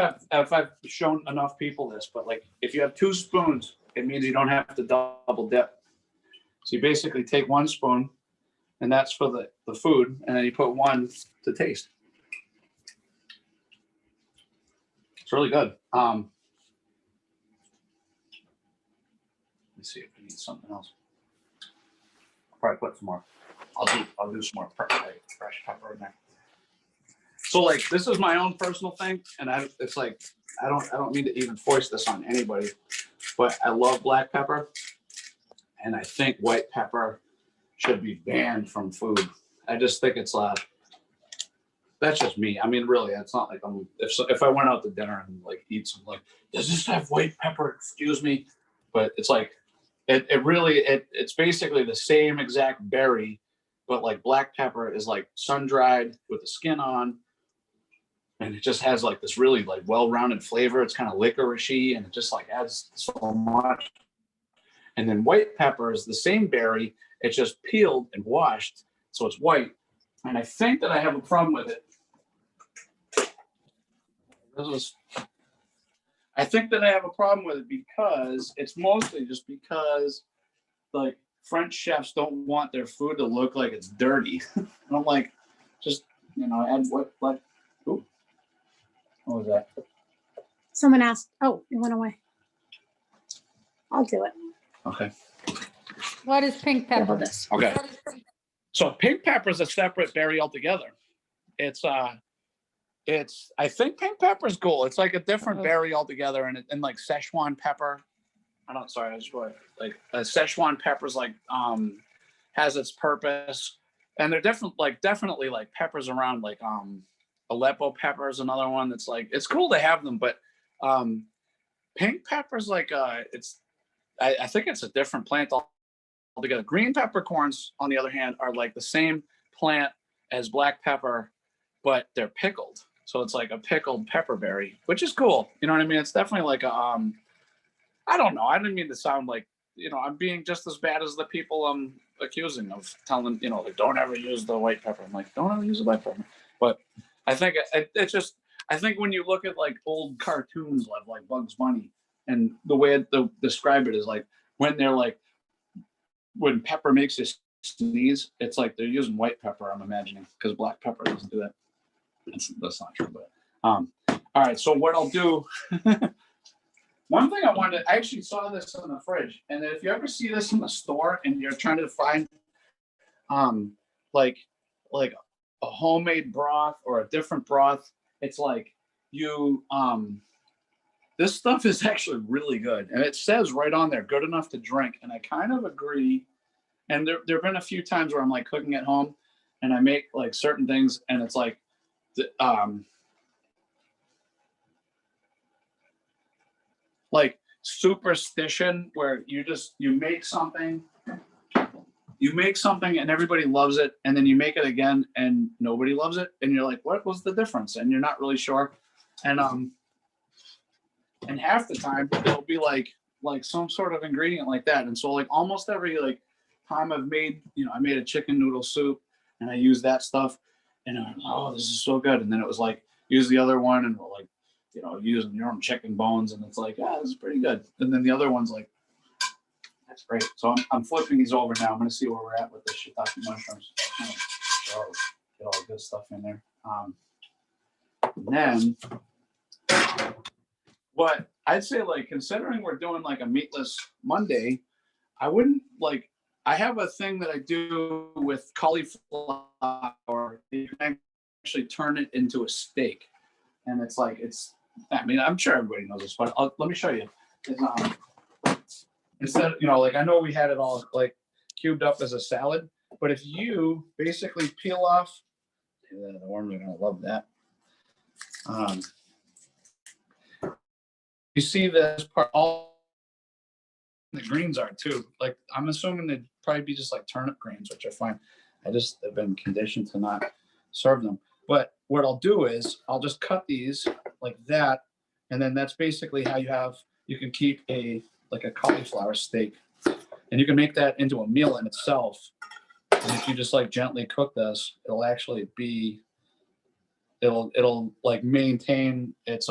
I've shown enough people this, but like if you have 2 spoons, it means you don't have to double dip. So you basically take 1 spoon, and that's for the food, and then you put 1 to taste. It's really good. Let me see if we need something else. I'll probably put some more. I'll do some more fresh pepper in there. So like this is my own personal thing, and it's like I don't mean to even force this on anybody, but I love black pepper, and I think white pepper should be banned from food. I just think it's that's just me. I mean, really, it's not like if I went out to dinner and like eat some, like, does this have white pepper? Excuse me, but it's like it's basically the same exact berry, but like black pepper is like sun dried with the skin on, and it just has like this really like well-rounded flavor. It's kind of licoricey, and it just like adds so much. And then white pepper is the same berry. It's just peeled and washed, so it's white. And I think that I have a problem with it. I think that I have a problem with it because it's mostly just because like French chefs don't want their food to look like it's dirty. And I'm like, just, add what was that? Someone asked, oh, it went away. I'll do it. Okay. What is pink Here, pepper? hold this. Okay. So pink pepper is a separate berry altogether. I think pink pepper is cool. It's like a different berry altogether, and like Szechuan pepper. I just like Szechuan pepper's like has its purpose, and they're different. Like definitely like peppers around like Aleppo pepper is another one that's like it's cool to have them, but pink pepper's like I think it's a different plant altogether. Green peppercorns, on the other hand, are like the same plant as black pepper, but they're pickled. So it's like a pickled pepperberry, which is cool. You know what I mean? It's definitely like I don't know. I didn't mean to sound like, I'm being just as bad as the people I'm accusing of telling them, like, don't ever use the white pepper. I'm like, don't ever use the white pepper. But I think it's just, I think when you look at like old cartoons like Bugs Bunny, and the way they describe it is like when they're like, when pepper makes you sneeze, it's like they're using white pepper, I'm imagining, because black pepper doesn't do that. That's not true, but all right. So what I'll do, one thing I actually saw this in the fridge, and if you ever see this in the store and you're trying to find like a homemade broth or a different broth, it's like this stuff is actually really good, and it says right on there, good enough to drink. And I kind of agree. And there have been a few times where I'm like cooking at home and I make like certain things, and it's like like superstition where you make something and everybody loves it, and then you make it again and nobody loves it, and you're like, what was the difference? And you're not really sure. And half the time it'll be like some sort of ingredient like that. And so like almost every like time I've made, I made a chicken noodle soup and I used that stuff, and I'm, oh, this is so good. And then it was like, use the other one, and we're like, using your own chicken bones, and it's like, this is pretty good. And then the other one's like, that's great. So I'm flipping these over now. I'm going to see where we're at with the shiitake mushrooms. Get all the good stuff in there. And then what I'd say, like, considering we're doing like a meatless Monday, I have a thing that I do with cauliflower. You can actually turn it into a steak. And it's like, I'm sure everybody knows this, but let me show you. Instead, like I know we had it all like cubed up as a salad, but if you basically peel off, the worms are gonna love that. You see this part, all the greens are too. Like I'm assuming they'd probably be just like turnip greens, which are fine. I just have been conditioned to not serve them. But what I'll do is I'll just cut these like that, and then that's basically how you can keep a like a cauliflower steak, and you can make that into a meal in itself. And if you just like gently cook this, it'll actually be, it'll like maintain its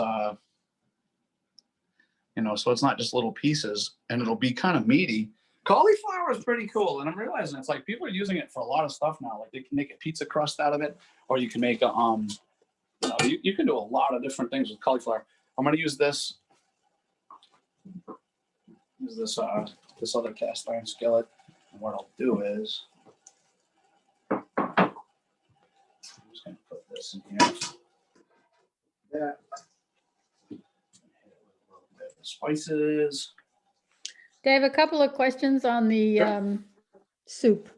you know, so it's not just little pieces, and it'll be kind of meaty. Cauliflower is pretty cool, and I'm realizing it's like people are using it for a lot of stuff now. Like they can make a pizza crust out of it, or you can make a you know, you can do a lot of different things with cauliflower. I'm gonna use this this other cast iron skillet, and what I'll do is I'm just gonna put this in here. That. Spices. Dave, a couple of questions on the Sure. soup.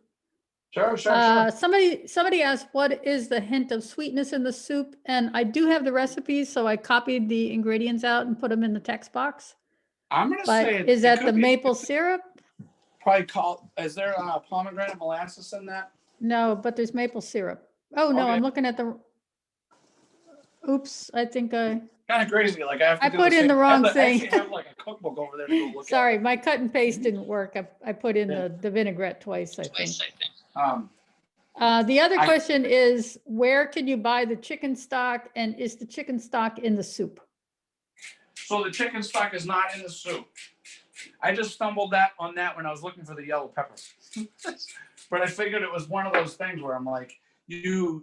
Sure. Somebody asked, what is the hint of sweetness in the soup? And I do have the recipes, so I copied the ingredients out and put them in the text box. I'm gonna But say is that the could be- maple syrup? Probably called. Is there pomegranate molasses in that? No, but there's maple syrup. Oh, no, Okay. I'm looking at the, oops, I think Kind of crazy. Like I have to. I do put in same- the wrong I thing. actually have like a cookbook over there to go look sorry, at. my cut and paste didn't work. I put in Yeah. the vinaigrette twice, I think. Sorry. The other I- question is, where can you buy the chicken stock, and is the chicken stock in the soup? So the chicken stock is not in the soup. I just stumbled on that when I was looking for the yellow peppers. But I figured it was one of those things where I'm like, the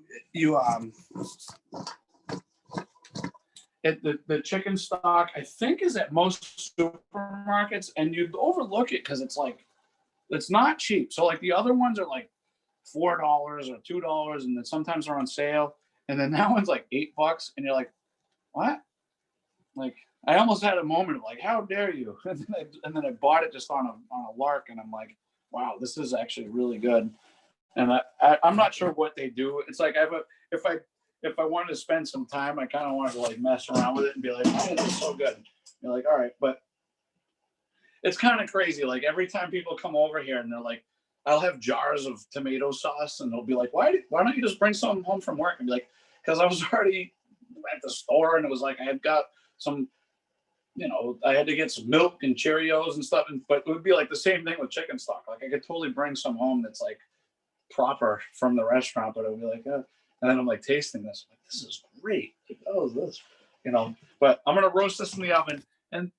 chicken stock I think is at most supermarkets, and you overlook it because it's like it's not cheap. So like the other ones are like $4 or $2, and then sometimes they're on sale, and then that one's like $8, and you're like, what? Like I almost had a moment of like, how dare you? And then I bought it just on a lark, and I'm like, wow, this is actually really good. And I'm not sure what they do. It's like if I wanted to spend some time, I kind of wanted to like mess around with it and be like, oh, this is so good. You're like, all right, but it's kind of crazy. Like every time people come over here and they're like, I'll have jars of tomato sauce, and they'll be like, why don't you just bring some home from work? And be like, because I was already at the store, and it was like I had got some, you know, I had to get some milk and Cheerios and stuff. But it would be like the same thing with chicken stock. Like I could totally bring some home that's like proper from the restaurant, but it would be like, and then I'm like tasting this. I'm like, this is great. Like, oh, this, you know. But I'm gonna roast this in the oven, and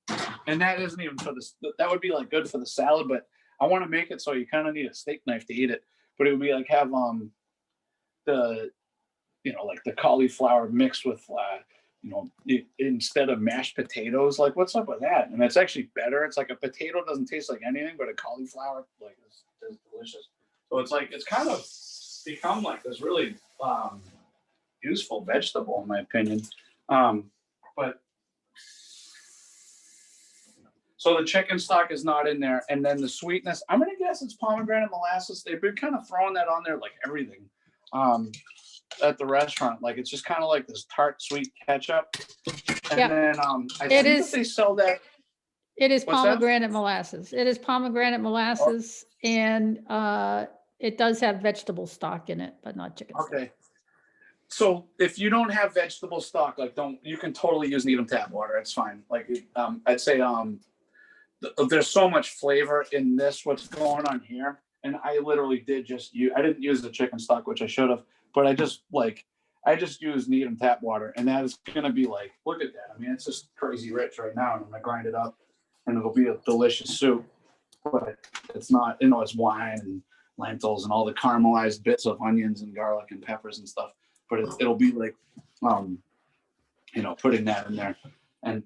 that isn't even for this. That would be like good for the salad, but I want to make it so you kind of need a steak knife to eat it. But it would be like have the, you know, like the cauliflower mixed with you know, instead of mashed potatoes. Like what's up with that? And it's actually better. It's like a potato doesn't taste like anything, but a cauliflower like is delicious. So it's like it's kind of become like this really useful vegetable in my opinion. But so the chicken stock is not in there, and then the sweetness, I'm gonna guess it's pomegranate molasses. They've been kind of throwing that on there like everything at the restaurant. Like it's just kind of like this tart sweet ketchup. And Yeah. then I It think is- that they sell that. It is What's that? pomegranate molasses. It is pomegranate molasses, and it does have vegetable stock in it, but not chicken stock. Okay. So if you don't have vegetable stock, like you can totally use Needham tap water. It's fine. Like I'd say there's so much flavor in this. What's going on here? And I literally did I didn't use the chicken stock, which I should have, but I just used Needham tap water, and that is gonna be like, look at that. I mean, it's just crazy rich right now, and I'm gonna grind it up, and it'll be a delicious soup. But it's not, you know, it's wine and lentils and all the caramelized bits of onions and garlic and peppers and stuff. But it'll be like, you know, putting that in there, and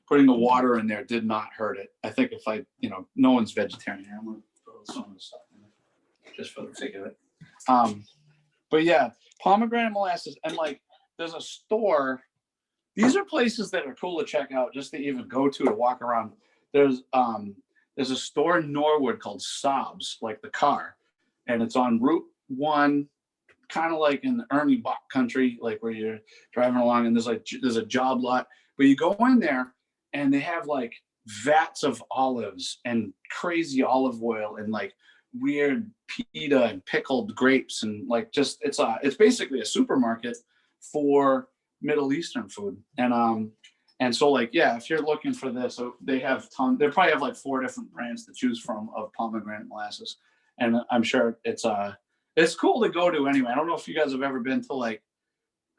putting the water in there did not hurt it. I think if no one's vegetarian here, I'm gonna throw some of the stuff in there just for the sake of it. But yeah, pomegranate molasses, and like there's a store. These are places that are cool to check out, just to even go to walk around. There's a store in Norwood called Saab's, like the car, and it's on Route 1, kind of like in the Ernie Bach country, like where you're driving along, and there's a job lot. But you go in there, and they have like vats of olives and crazy olive oil and like weird pita and pickled grapes, and like just it's basically a supermarket for Middle Eastern food. And And so like, yeah, if you're looking for this, so they probably have like 4 different brands to choose from of pomegranate molasses. And I'm sure it's cool to go to anyway. I don't know if you guys have ever been to like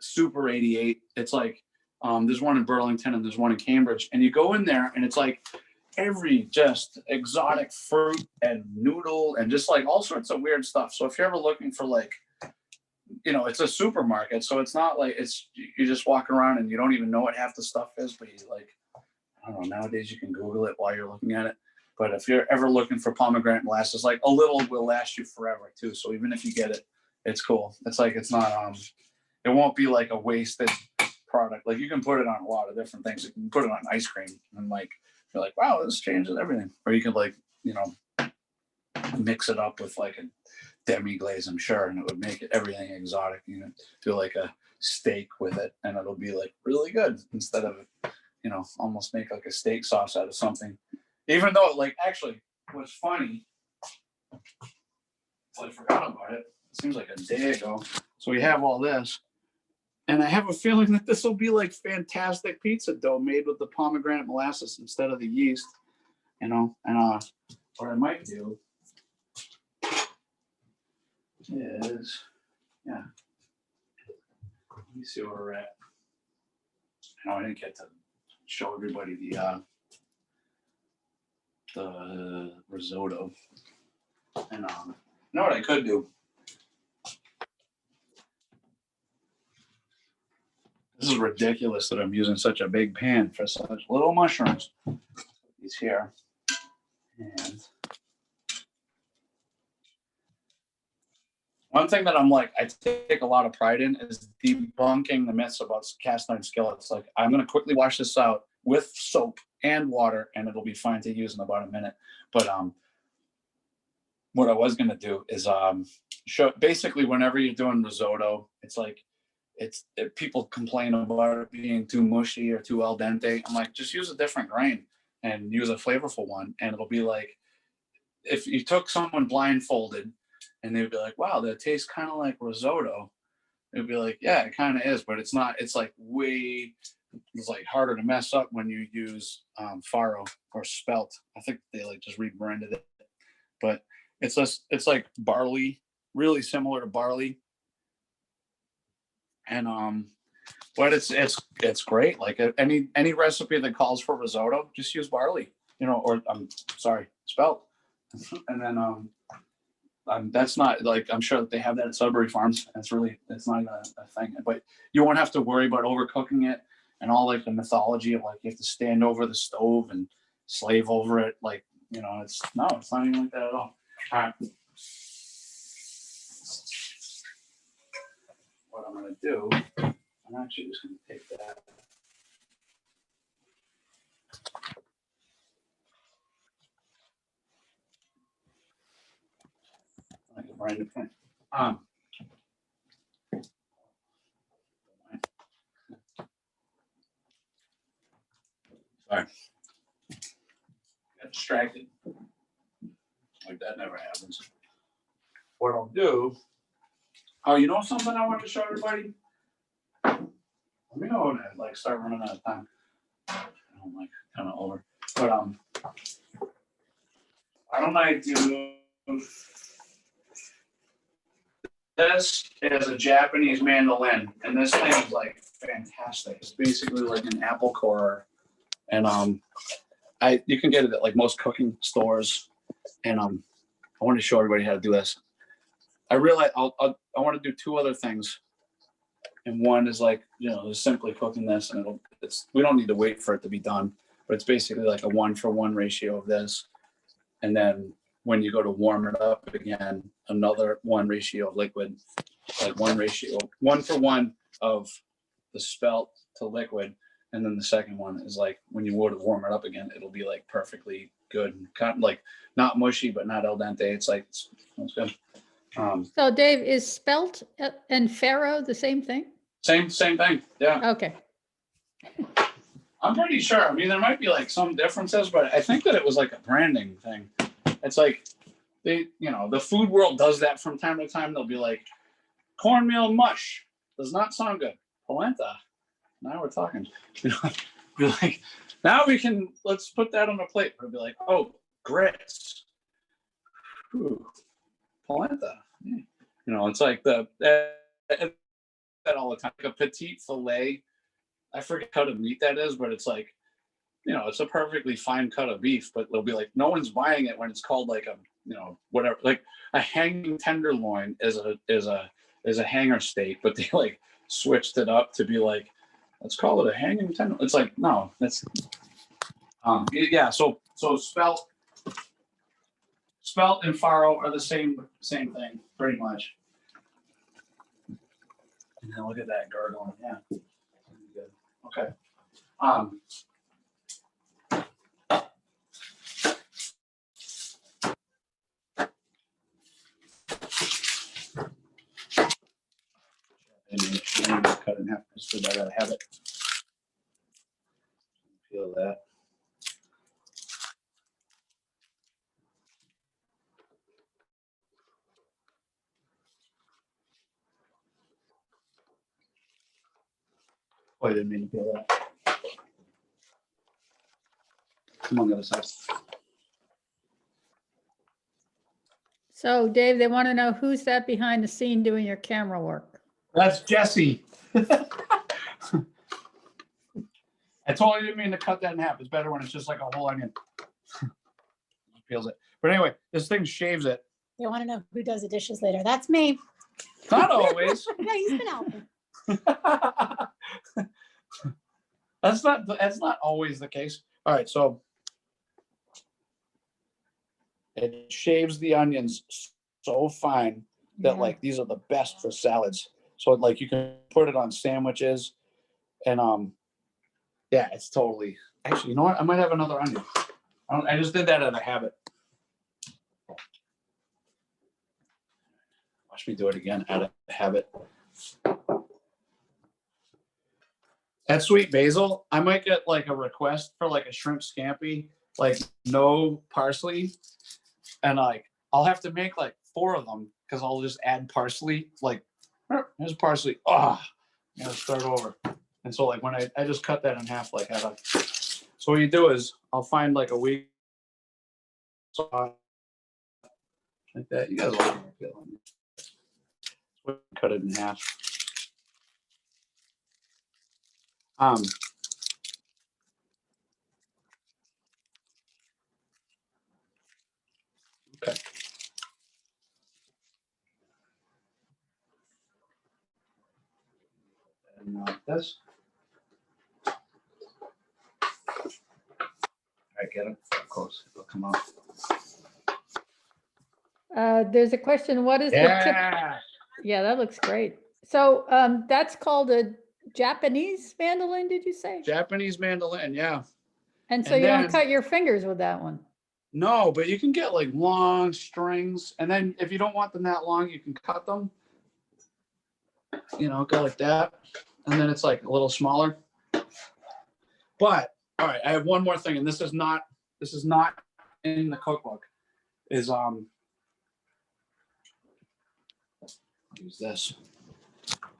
Super 88. It's like, there's one in Burlington and there's one in Cambridge, and you go in there and it's like every just exotic fruit and noodle and just like all sorts of weird stuff. So if you're ever looking for like, it's a supermarket, so it's not like you just walk around and you don't even know what half the stuff is, but you like, I don't know, nowadays you can Google it while you're looking at it. But if you're ever looking for pomegranate molasses, like a little will last you forever too. So even if you get it, it's cool. It's like, it's not, it won't be like a wasted product. Like you can put it on a lot of different things. You can put it on ice cream and like, you're like, wow, this changes everything. Or you could like, mix it up with like a demi glaze, I'm sure, and it would make everything exotic. Do like a steak with it, and it'll be like really good instead of, almost make like a steak sauce out of something. Even though, like, actually, what's funny, I forgot about it. It seems like a day ago. So we have all this, and I have a feeling that this will be like fantastic pizza dough made with the pomegranate molasses instead of the yeast. And what I might do is, let me see where we're at. I didn't get to show everybody the risotto. And you know what I could do? This is ridiculous that I'm using such a big pan for such little mushrooms. These here. And one thing that I take a lot of pride in is debunking the myths about cast iron skillets. Like, I'm going to quickly wash this out with soap and water, and it'll be fine to use in about a minute. But what I was going to do is show, basically, whenever you're doing risotto, it's like, people complain about it being too mushy or too al dente. I'm like, just use a different grain and use a flavorful one, and it'll be like, if you took someone blindfolded and they'd be like, wow, that tastes kind of like risotto. It'd be like, yeah, it kind of is, but it's not. It's like it's like harder to mess up when you use farro or spelt. I think they like just rebranded it, but it's like barley, really similar to barley. And but it's great. Like any recipe that calls for risotto, just use barley, or I'm sorry, spelt. And then that's not like, I'm sure that they have that at Sudbury Farms. It's not even a thing, but you won't have to worry about overcooking it and all like the mythology of like you have to stand over the stove and slave over it. Like, it's not even like that at all. All right. What I'm going to do, I'm actually just going to take that. Like a brand new pen. Sorry. Got distracted. Like that never happens. What I'll do, something I want to show everybody? Let me know when I like start running out of time. I'm like kind of over. But why don't I do this is a Japanese mandolin, and this thing is like fantastic. It's basically like an apple core, and you can get it at like most cooking stores. And I want to show everybody how to do this. I realize I want to do 2 other things, and one is like just simply cooking this, and we don't need to wait for it to be done, but it's basically like a 1-for-1 ratio of this, and then when you go to warm it up again, another 1 ratio of liquid, like 1-for-1 of the spelt to liquid, and then the second one is like when you go to warm it up again, it'll be like perfectly good, kind of like not mushy but not al dente. It's good. So Dave, is spelt and farro the same thing? Same thing. Yeah. Okay. I'm pretty sure. I mean, there might be like some differences, but I think that it was like a branding thing. It's like the food world does that from time to time. They'll be like, cornmeal mush does not sound good. Polenta. Now we're talking. Be like, now let's put that on a plate. It'll be like, oh, grits. Ooh, polenta. You know, it's like that all the time. Like a petite filet. I forget how to meat that is, but it's like, you know, it's a perfectly fine cut of beef, but they'll be like, no one's buying it when it's called like a, you know, whatever, like a hanging tenderloin is a hanger steak, but they like switched it up to be like, let's call it a hanging tenderloin. It's like, no, that's, yeah. So spelt and faro are the same thing, pretty much. And then look at that gargling. Yeah. Good. Okay. And cut it in half just so that I gotta have it. Feel that. Oh, I didn't mean to feel that. Come on the other side. So Dave, they want to know who's that behind the scene doing your camera work? That's Jesse. I totally didn't mean to cut that in half. It's better when it's just like a whole onion. Peels it. But anyway, this thing shaves it. They want to know who does the dishes later. That's me. Not always. Yeah, he's been helping. That's not always the case. All right, so it shaves the onions so fine that Yeah. like these are the best for salads. So like you can put it on sandwiches and yeah, it's totally, actually, you know what? I might have another onion. I just did that out of habit. Watch me do it again out of habit. At Sweet Basil, I might get like a request for like a shrimp scampi, like no parsley. And like, I'll have to make like 4 of them because I'll just add parsley. Like, there's parsley. Oh, I gotta start over. And so like when I just cut that in half, like so what you do is I'll find like a week like that. You guys will cut it in half. Okay. And this. I get it. Of course, it'll come out. There's a question, what is the tip? Yeah, that looks great. So that's called a Japanese mandolin, did you say? Japanese mandolin, yeah. And so and you don't then- cut your fingers with that one? No, but you can get like long strings, and then if you don't want them that long, you can cut them. You know, go like that, and then it's like a little smaller. But all right, I have one more thing, and this is not in the cookbook. Is use this.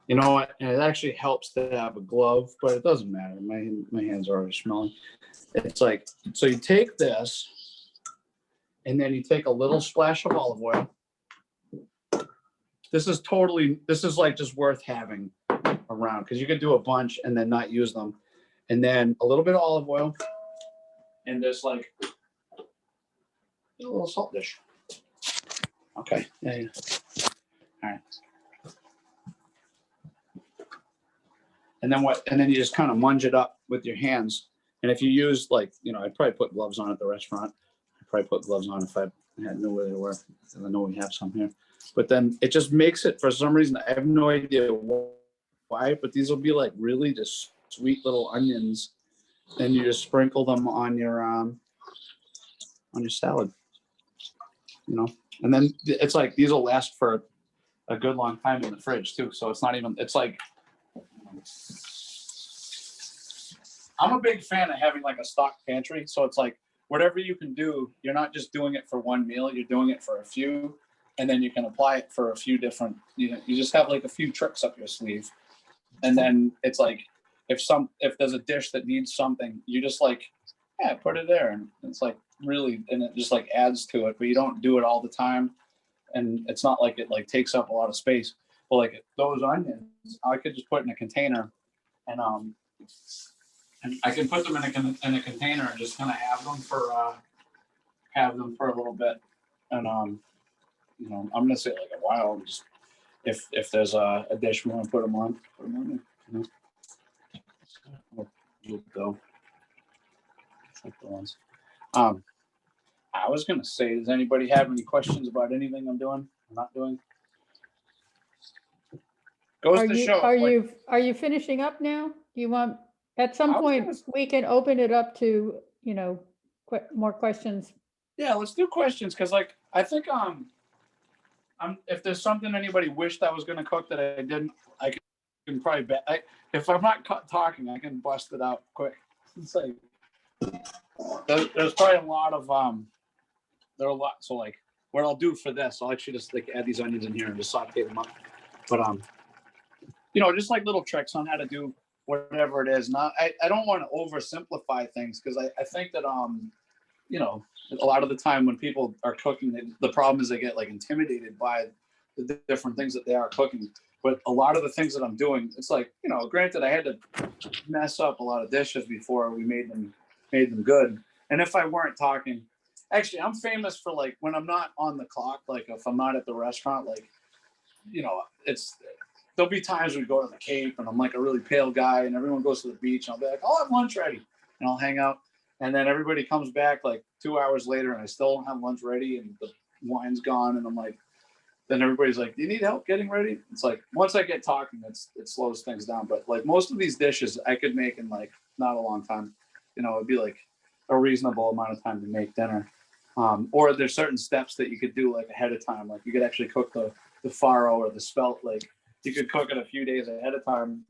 You know what? And it actually helps to have a glove, but it doesn't matter. My hands are already smelling. It's like, so you take this, and then you take a little splash of olive oil. This is like just worth having around because you could do a bunch and then not use them. And then a little bit of olive oil and just like a little salt dish. Okay. Yeah. All right. And then you just kind of munge it up with your hands. And if you use like, you know, I'd probably put gloves on at the restaurant. I'd probably put gloves on if I had no way to wear. I know we have some here. But then it just makes it, for some reason, I have no idea why, but these will be like really just sweet little onions. And you just sprinkle them on your salad, you know? And then it's like, these will last for a good long time in the fridge too. So it's not even, it's like, I'm a big fan of having like a stock pantry. So it's like, whatever you can do, you're not just doing it for one meal, you're doing it for a few, and then you can apply it for a few different, you know, you just have like a few tricks up your sleeve. And then it's like, if there's a dish that needs something, you just like, yeah, put it there, and it's like really, and it just like adds to it. But you don't do it all the time, and it's not like it like takes up a lot of space. But like those onions, I could just put in a container, and I can put them in a container and just kind of have them for a little bit, and you know, I'm gonna say like a while, and just if there's a dish we want to put them on there. You know? We'll go. Like the ones. I was gonna say, does anybody have any questions about anything I'm doing? I'm not doing. Goes to show. Are you finishing up now? Do you want, at some I was point, gonna- we can open it up to, you know, more questions. Yeah, let's do questions, because like I think if there's something anybody wished I was gonna cook that I didn't, I can probably bet. If I'm not talking, I can bust it out quick. It's like there's probably a lot of there are a lot. So like what I'll do for this, I'll actually just like add these onions in here and just saute them up. But you know, just like little tricks on how to do whatever it is. Not I don't want to oversimplify things, because I think that you know, a lot of the time when people are cooking, the problem is they get like intimidated by the different things that they are cooking. But a lot of the things that I'm doing, it's like, you know, granted, I had to mess up a lot of dishes before we made them good. And if I weren't talking, actually, I'm famous for like when I'm not on the clock, like if I'm not at the restaurant, like, you know, there'll be times we go to the Cape and I'm like a really pale guy and everyone goes to the beach and I'll be like, I'll have lunch ready, and I'll hang out. And then everybody comes back like 2 hours later and I still don't have lunch ready and the wine's gone. And I'm like, then everybody's like, do you need help getting ready? It's like, once I get talking, it slows things down. But like most of these dishes I could make in like not a long time. You know, it'd be like a reasonable amount of time to make dinner. Or there's certain steps that you could do like ahead of time. Like you could actually cook the farro or the spelt. Like you could cook it a few days ahead of time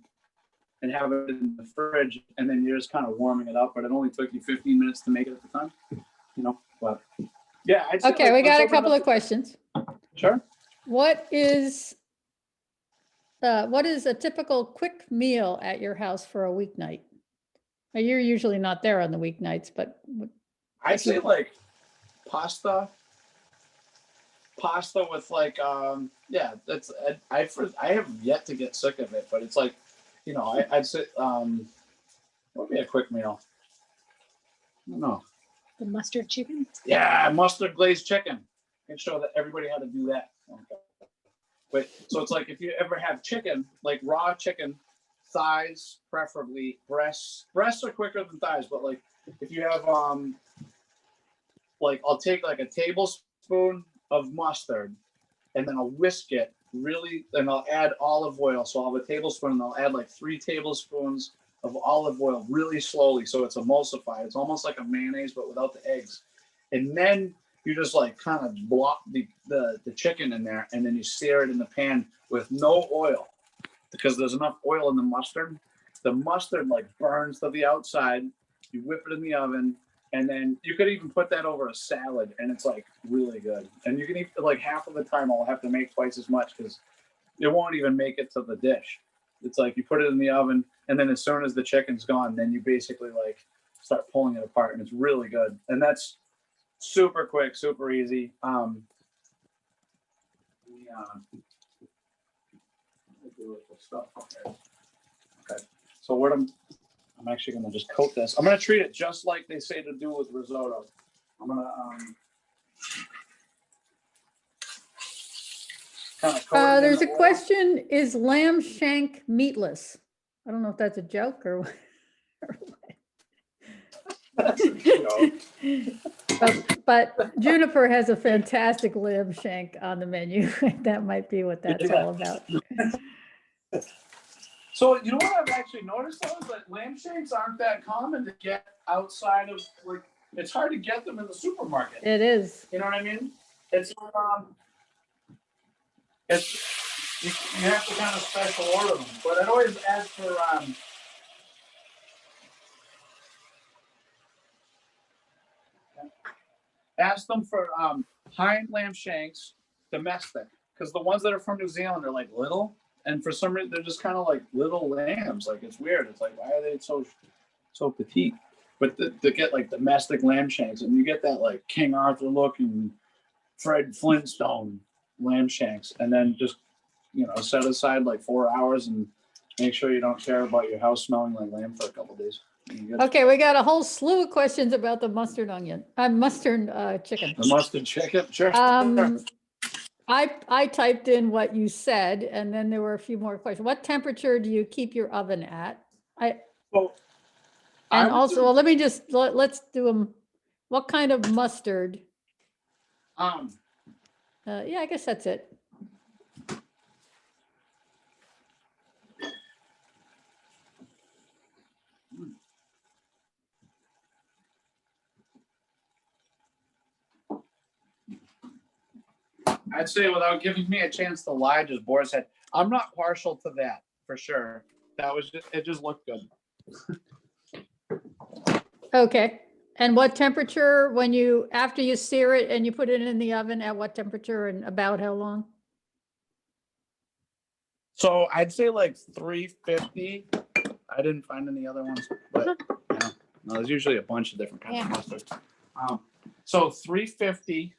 and have it in the fridge, and then you're just kind of warming it up. But it only took you 15 minutes to make it at the time, you know. But yeah, I'd say, Okay, like, we got a let's open couple up of questions. Sure. What is a typical quick meal at your house for a weeknight? Now, you're usually not there on the weeknights, but I'd say like pasta with like yeah, that's I have yet to get sick of it, but it's like, you know, I'd say what would be a quick meal? I don't know. The mustard chicken. Yeah, mustard glazed chicken. I can show that everybody how to do that. Okay. But so it's like if you ever have chicken, like raw chicken, thighs preferably, breasts are quicker than thighs, but like if you have like I'll take like a tablespoon of mustard and then I'll whisk it really, and I'll add olive oil. So I'll have a tablespoon and I'll add like 3 tablespoons of olive oil really slowly so it's emulsified. It's almost like a mayonnaise but without the eggs. And then you just like kind of block the chicken in there, and then you sear it in the pan with no oil, because there's enough oil in the mustard. The mustard like burns to the outside. You whip it in the oven, and then you could even put that over a salad, and it's like really good. And you can eat like half of the time I'll have to make twice as much because it won't even make it to the dish. It's like you put it in the oven, and then as soon as the chicken's gone, then you basically like start pulling it apart, and it's really good. And that's super quick, super easy. Okay. So what I'm actually going to just coat this. I'm going to treat it just like they say to do with risotto. I'm going to kind of coat it. there's a question: is lamb shank meatless? I don't know if that's a joke or what. That's a joke. But Juniper has a fantastic lamb shank on the menu. That might be what that's all about. So you know what I've actually noticed though is that lamb shanks aren't that common to get outside of, like, it's hard to get them in the supermarket. It is. You know what I mean? It's you have to kind of special order them. But I'd always ask for ask them for hind lamb shanks, domestic, because the ones that are from New Zealand are like little, and for some reason they're just kind of like little lambs. Like it's weird. It's like, why are they so petite? But to get like domestic lamb shanks, and you get that like King Arthur looking Fred Flintstone lamb shanks, and then just set aside like 4 hours and make sure you don't care about your house smelling like lamb for a couple days. Okay, we got a whole slew of questions about the mustard chicken. The mustard chicken, sure. I typed in what you said, and then there were a few more questions. What temperature do you keep your oven at? Let's do them. What kind of mustard? Yeah, I guess that's it. I'd say, without giving me a chance to lie, just boar's head. I'm not partial to that for sure. It just looked good. Okay. And what temperature after you sear it and you put it in the oven, at what temperature and about how long? So I'd say like 350. I didn't find any other ones, but no, there's usually a bunch of different kinds of mustard. So 350.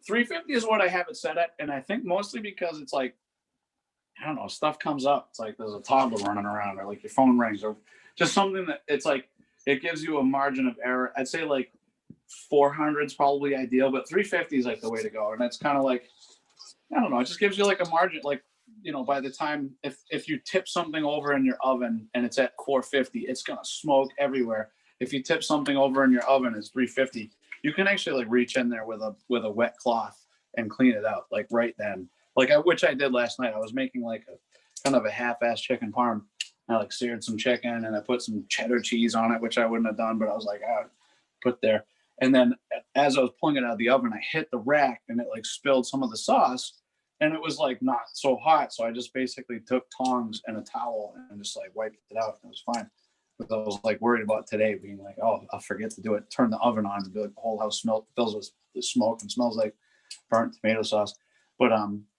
350 is what I have it set at, and I think mostly because it's like, I don't know, stuff comes up. It's like there's a toddler running around, or like your phone rings, or just something that it's like it gives you a margin of error. I'd say like 400 is probably ideal, but 350 is like the way to go. And it's kind of like, I don't know, it just gives you like a margin, like, by the time if you tip something over in your oven and it's at 450, it's gonna smoke everywhere. If you tip something over in your oven, it's 350. You can actually like reach in there with a wet cloth and clean it out like right then. Which I did last night. I was making like a kind of a half-ass chicken parm. I like seared some chicken and I put some cheddar cheese on it, which I wouldn't have done, but I was like, put there. And then as I was pulling it out of the oven, I hit the rack and it like spilled some of the sauce, and it was like not so hot. So I just basically took tongs and a towel and just like wiped it out. And it was fine. But I was like worried about today being like, oh, I'll forget to do it. Turn the oven on and be like, the whole house fills with the smoke and smells like burnt tomato sauce. But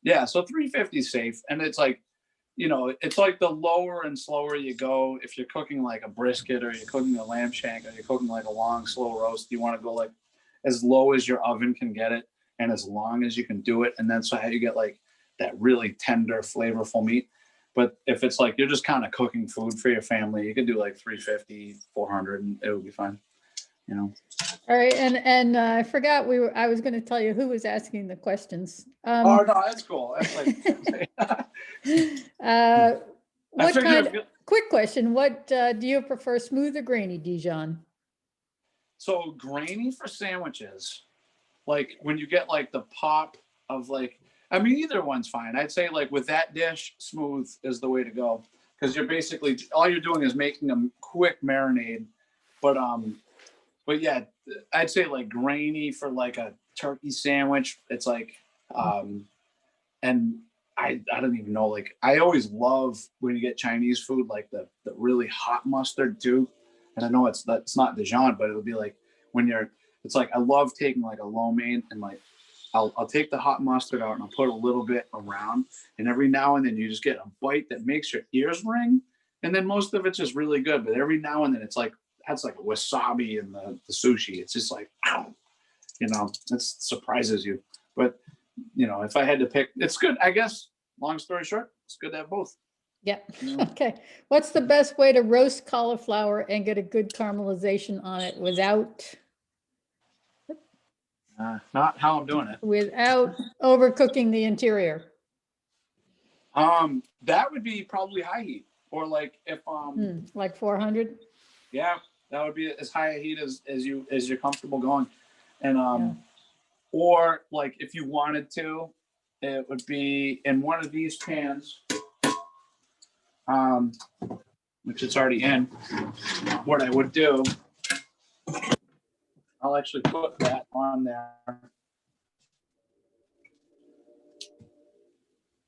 yeah, so 350 is safe. And it's like, it's like the lower and slower you go. If you're cooking like a brisket, or you're cooking a lamb shank, or you're cooking like a long, slow roast, you want to go like as low as your oven can get it and as long as you can do it. And that's how you get like that really tender, flavorful meat. But if it's like you're just kind of cooking food for your family, you could do like 350, 400, and it would be fine. All right, and I forgot I was going to tell you who was asking the questions. Oh no, that's cool. That's like, quick question? What do you prefer, smooth or grainy, Dijon? So grainy for sandwiches, like when you get like the pop of like. I mean, either one's fine. I'd say like with that dish, smooth is the way to go, because you're basically all you're doing is making a quick marinade. But yeah, I'd say like grainy for like a turkey sandwich. It's like, and I don't even know. Like I always love when you get Chinese food, like the really hot mustard too. And I know it's not Dijon, but it would be like it's like I love taking like a lo mein and like. I'll take the hot mustard out and I'll put a little bit around, and every now and then you just get a bite that makes your ears ring, and then most of it's just really good. But every now and then it's like that's like a wasabi in the sushi. It's just like, it surprises you. But if I had to pick, it's good. I guess. Long story short, it's good to have both. Yeah. Okay. What's the best way to roast cauliflower and get a good caramelization on it without? Not how I'm doing it. Without overcooking the interior. That would be probably high heat, or like if like 400. Yeah, that would be as high a heat as you're comfortable going, and or like if you wanted to, it would be in one of these pans, which it's already in. What I would do. I'll actually put that on there.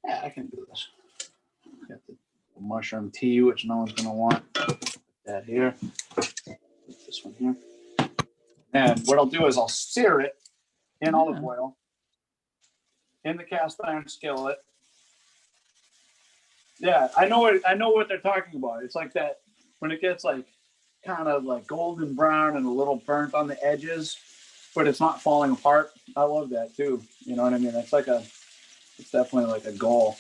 Yeah, I can do this. Got the mushroom tea, which no one's going to want. Put that here. Put this one here. And what I'll do is I'll sear it in olive oil in the cast iron skillet. Yeah, I know what they're talking about. It's like that when it gets like kind of like golden brown and a little burnt on the edges, but it's not falling apart. I love that too. You know what I mean? It's definitely like a goal.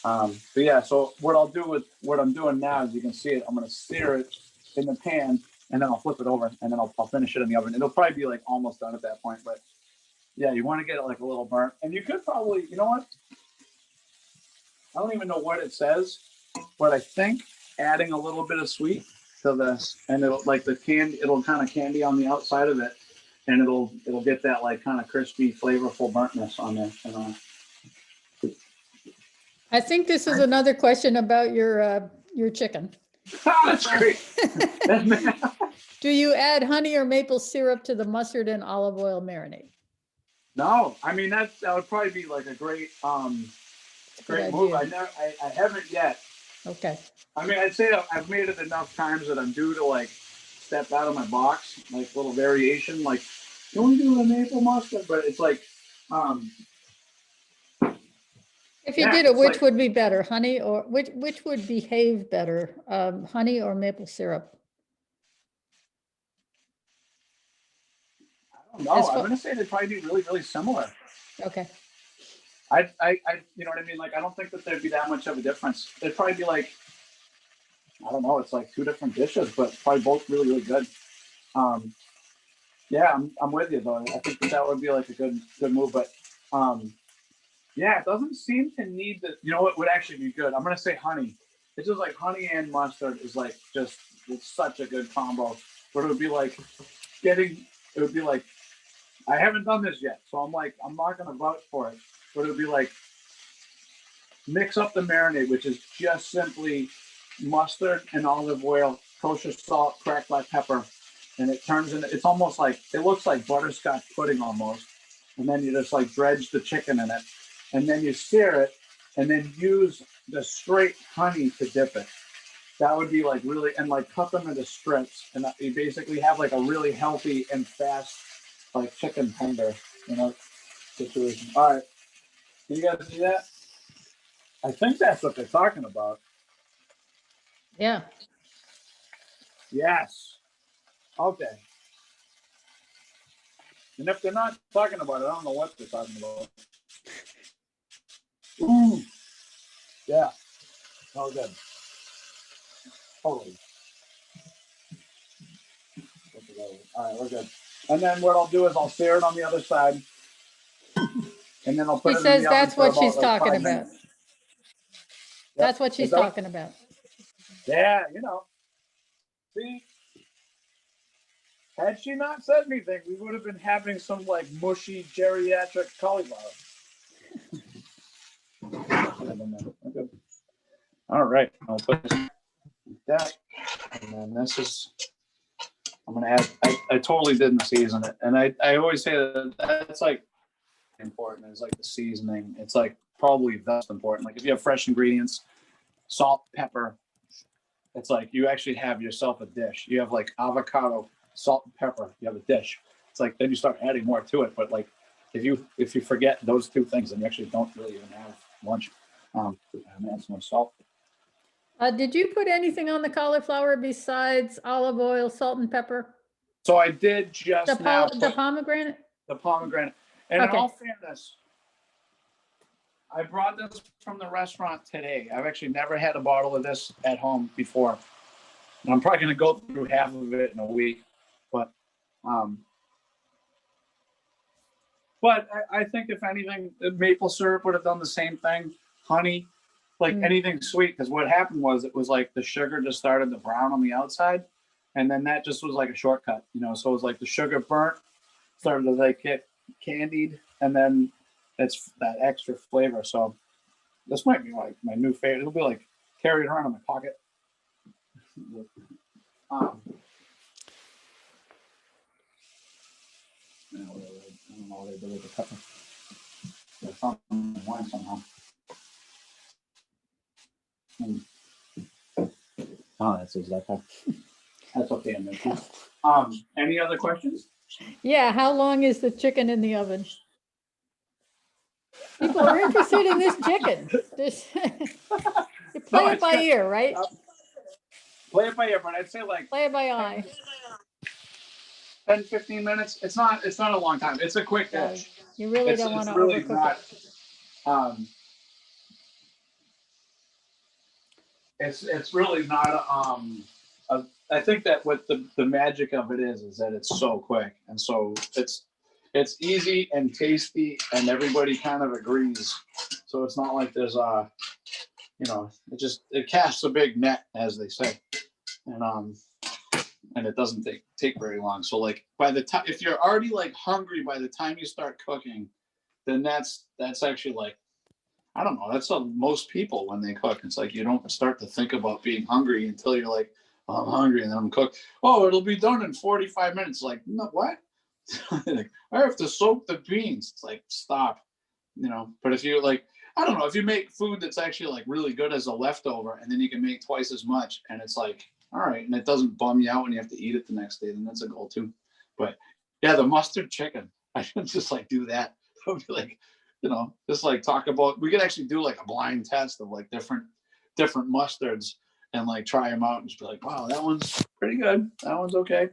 But yeah, so what I'll do with what I'm doing now is you can see it. I'm gonna sear it in the pan and then I'll flip it over and then I'll finish it in the oven. It'll probably be like almost done at that point, but yeah, you want to get it like a little burnt. And you could probably, you know what? I don't even know what it says, but I think adding a little bit of sweet to this, and it'll like it'll kind of candy on the outside of it, and it'll get that like kind of crispy, flavorful burntness on there. You know? I think this is another question about your chicken. That's great. Do you add honey or maple syrup to the mustard and olive oil marinade? No, I mean that would probably be like a great Good move. idea. I haven't yet. Okay. I mean, I'd say I've made it enough times that I'm due to like step out of my box, like little variation, like can we do a maple mustard? But it's like, If you Yeah, did it, it's which like- would be better, honey or which would behave better, honey or maple syrup? I don't know. As I'm far- gonna say they'd probably be really, really similar. Okay. I, you know what I mean? Like, I don't think that there'd be that much of a difference. It'd probably be like, I don't know. It's like two different dishes, but probably both really, really good. Yeah, I'm with you though. I think that would be like a good move, but, yeah, it doesn't seem to need the, you know what would actually be good? I'm going to say honey. It's just like honey and mustard is like, it's such a good combo, but it would be like I haven't done this yet. So I'm not going to vouch for it, but it would be like, mix up the marinade, which is just simply mustard and olive oil, kosher salt, cracked black pepper, and it turns into, it's almost like, it looks like butterscotch pudding almost. And then you just like dredge the chicken in it, and then you sear it, and then use the straight honey to dip it. That would be like really, and like cut them into strips, and you basically have like a really healthy and fast like chicken tender, situation. All right, can you guys see that? I think that's what they're talking about. Yeah. Yes. Okay. And if they're not talking about it, I don't know what they're talking about. Ooh. Yeah. Oh, good. Totally. All right, we're good. And then what I'll do is I'll sear it on the other side, and then I'll put She it in says the oven that's for what about, she's like, talking 5 about. minutes. Yep. That's what she's Is that- talking about. Yeah, See, had she not said anything, we would have been having some like mushy geriatric cauliflower. Okay. All right, I'll put this like that, and then this is. I'm gonna add. I totally didn't season it, and I always say that that's like important. Is like the seasoning. It's like probably that's important. Like if you have fresh ingredients, salt, pepper. It's like you actually have yourself a dish. You have like avocado, salt, and pepper. You have a dish. It's like then you start adding more to it. But like if you forget those two things, then you actually don't really even have lunch. I'm gonna add some more salt. Did you put anything on the cauliflower besides olive oil, salt, and pepper? So I did just now The put pomegranate? the pomegranate. And Okay. in all fairness, I brought this from the restaurant today. I've actually never had a bottle of this at home before. And I'm probably going to go through half of it in a week. But I think if anything, maple syrup would have done the same thing. Honey, like anything sweet. Because what happened was it was like the sugar just started to brown on the outside. And then that just was like a shortcut, So it was like the sugar burnt, started to like get candied, and then it's that extra flavor. So this might be like my new favorite. It'll be like carried around in my pocket. I don't know what I did with the pepper. There's something in the wine somehow. Oh, that's exactly. That's okay. Any other questions? Yeah, how long is the chicken in the oven? People are interested in this chicken. Play it it's by good. ear, right? Play it by ear, but I'd say like Play it by eye. 10, 15 minutes. It's not a long time. It's a quick Yeah, dish. you really It's don't want to really overcook not, it. it's really not I think that what the magic of it is that it's so quick, and so it's easy and tasty, and everybody kind of agrees. So it's not like there's it casts a big net, as they say, and it doesn't take very long. So like by the time, if you're already like hungry by the time you start cooking, then that's actually like, I don't know, that's most people when they cook. It's like you don't start to think about being hungry until you're like, oh, I'm hungry, and then I'm cooked. Oh, it'll be done in 45 minutes. Like, no, what? Like, I have to soak the beans. It's like, stop. But if you like, I don't know, if you make food that's actually like really good as a leftover, and then you can make twice as much, and it's like, all right, and it doesn't bum you out when you have to eat it the next day, then that's a goal too. But yeah, the mustard chicken, I should just like do that. I would be like, just like talk about, we could actually do like a blind test of like different mustards and like try them out and just be like, wow, that one's pretty good. That one's okay.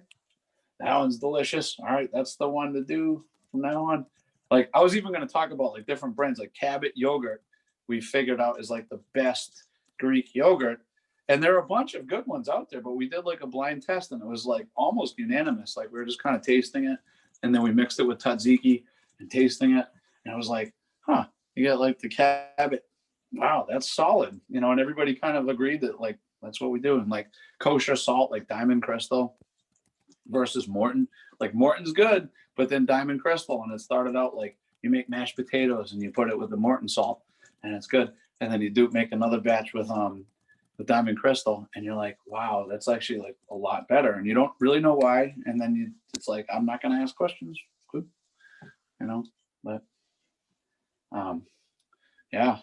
That one's delicious. All right, that's the one to do from now on. Like I was even going to talk about like different brands, like Cabot yogurt. We figured out is like the best Greek yogurt, and there are a bunch of good ones out there. But we did like a blind test, and it was like almost unanimous. Like we were just kind of tasting it, and then we mixed it with tzatziki and tasting it, and I was like, huh, you got like the Cabot. Wow, that's solid. And everybody kind of agreed that like that's what we do. And like kosher salt, like Diamond Crystal versus Morton. Like Morton's good, but then Diamond Crystal, and it started out like you make mashed potatoes and you put it with the Morton salt, and it's good. And then you do make another batch with Diamond Crystal, and you're like, wow, that's actually like a lot better. And you don't really know why. And then it's like, I'm not gonna ask questions. Good. But yeah.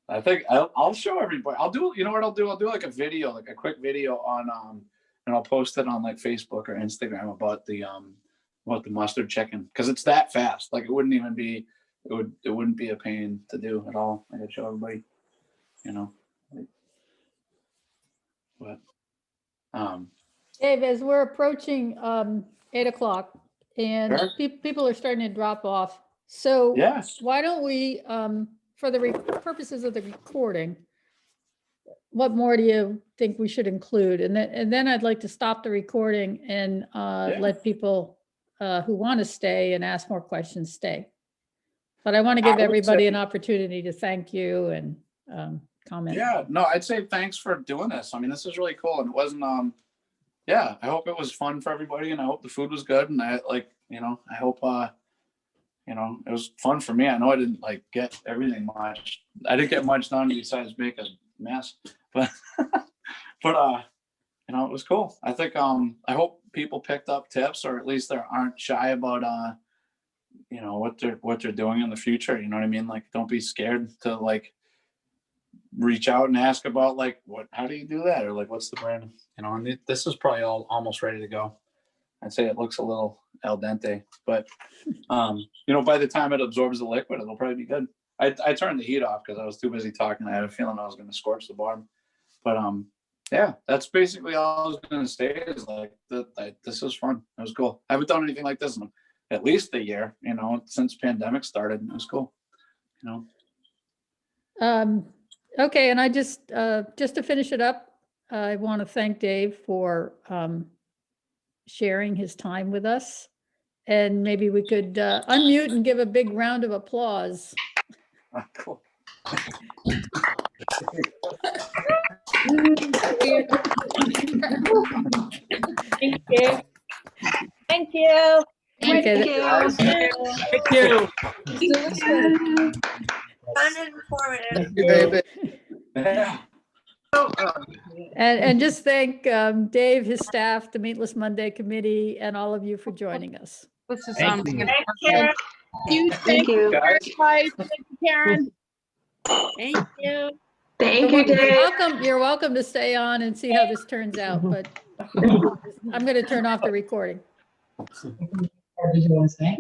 I think I'll show everybody. I'll do, what I'll do? I'll do like a video, like a quick video on, and I'll post it on like Facebook or Instagram about the mustard chicken. Cause it's that fast. Like it wouldn't be a pain to do at all. I could show everybody, but, Dave, as we're approaching 8:00 and Sure. people are starting to drop off. So yes. why don't we, for the purposes of the recording, what more do you think we should include? And then I'd like to stop the recording and let people who want to stay and ask more questions stay. But I want to give everybody an opportunity to thank you and comment. Yeah, no, I'd say thanks for doing this. I mean, this is really cool, and it wasn't. I hope it was fun for everybody, and I hope the food was good, and I hope it was fun for me. I know I didn't like get everything much. I didn't get much done besides make a mess, but it was cool. I think I hope people picked up tips, or at least they aren't shy about what they're doing in the future. You know what I mean? Like, don't be scared to like reach out and ask about like how do you do that, or like what's the brand? And this is probably all almost ready to go. I'd say it looks a little al dente, but by the time it absorbs the liquid, it'll probably be good. I turned the heat off because I was too busy talking. I had a feeling I was going to scorch the bottom, but that's basically all I was going to say. Is like this was fun. It was cool. I haven't done anything like this in at least a year. Since pandemic started. It was cool. Okay, and I just to finish it up, I want to thank Dave for sharing his time with us. And maybe we could unmute and give a big round of applause. Cool. Thank you. Thank you. Okay, Thank you. Fun and informative. Yeah. and just thank Dave, his staff, the Meatless Monday Committee, and all of you for joining us. This is Thank you. Thank you. Guys. Thank you, Karen. Thank you. Thank you, Dave. You're welcome to stay on and see how this turns out, but I'm going to turn off the recording. Did you want to say?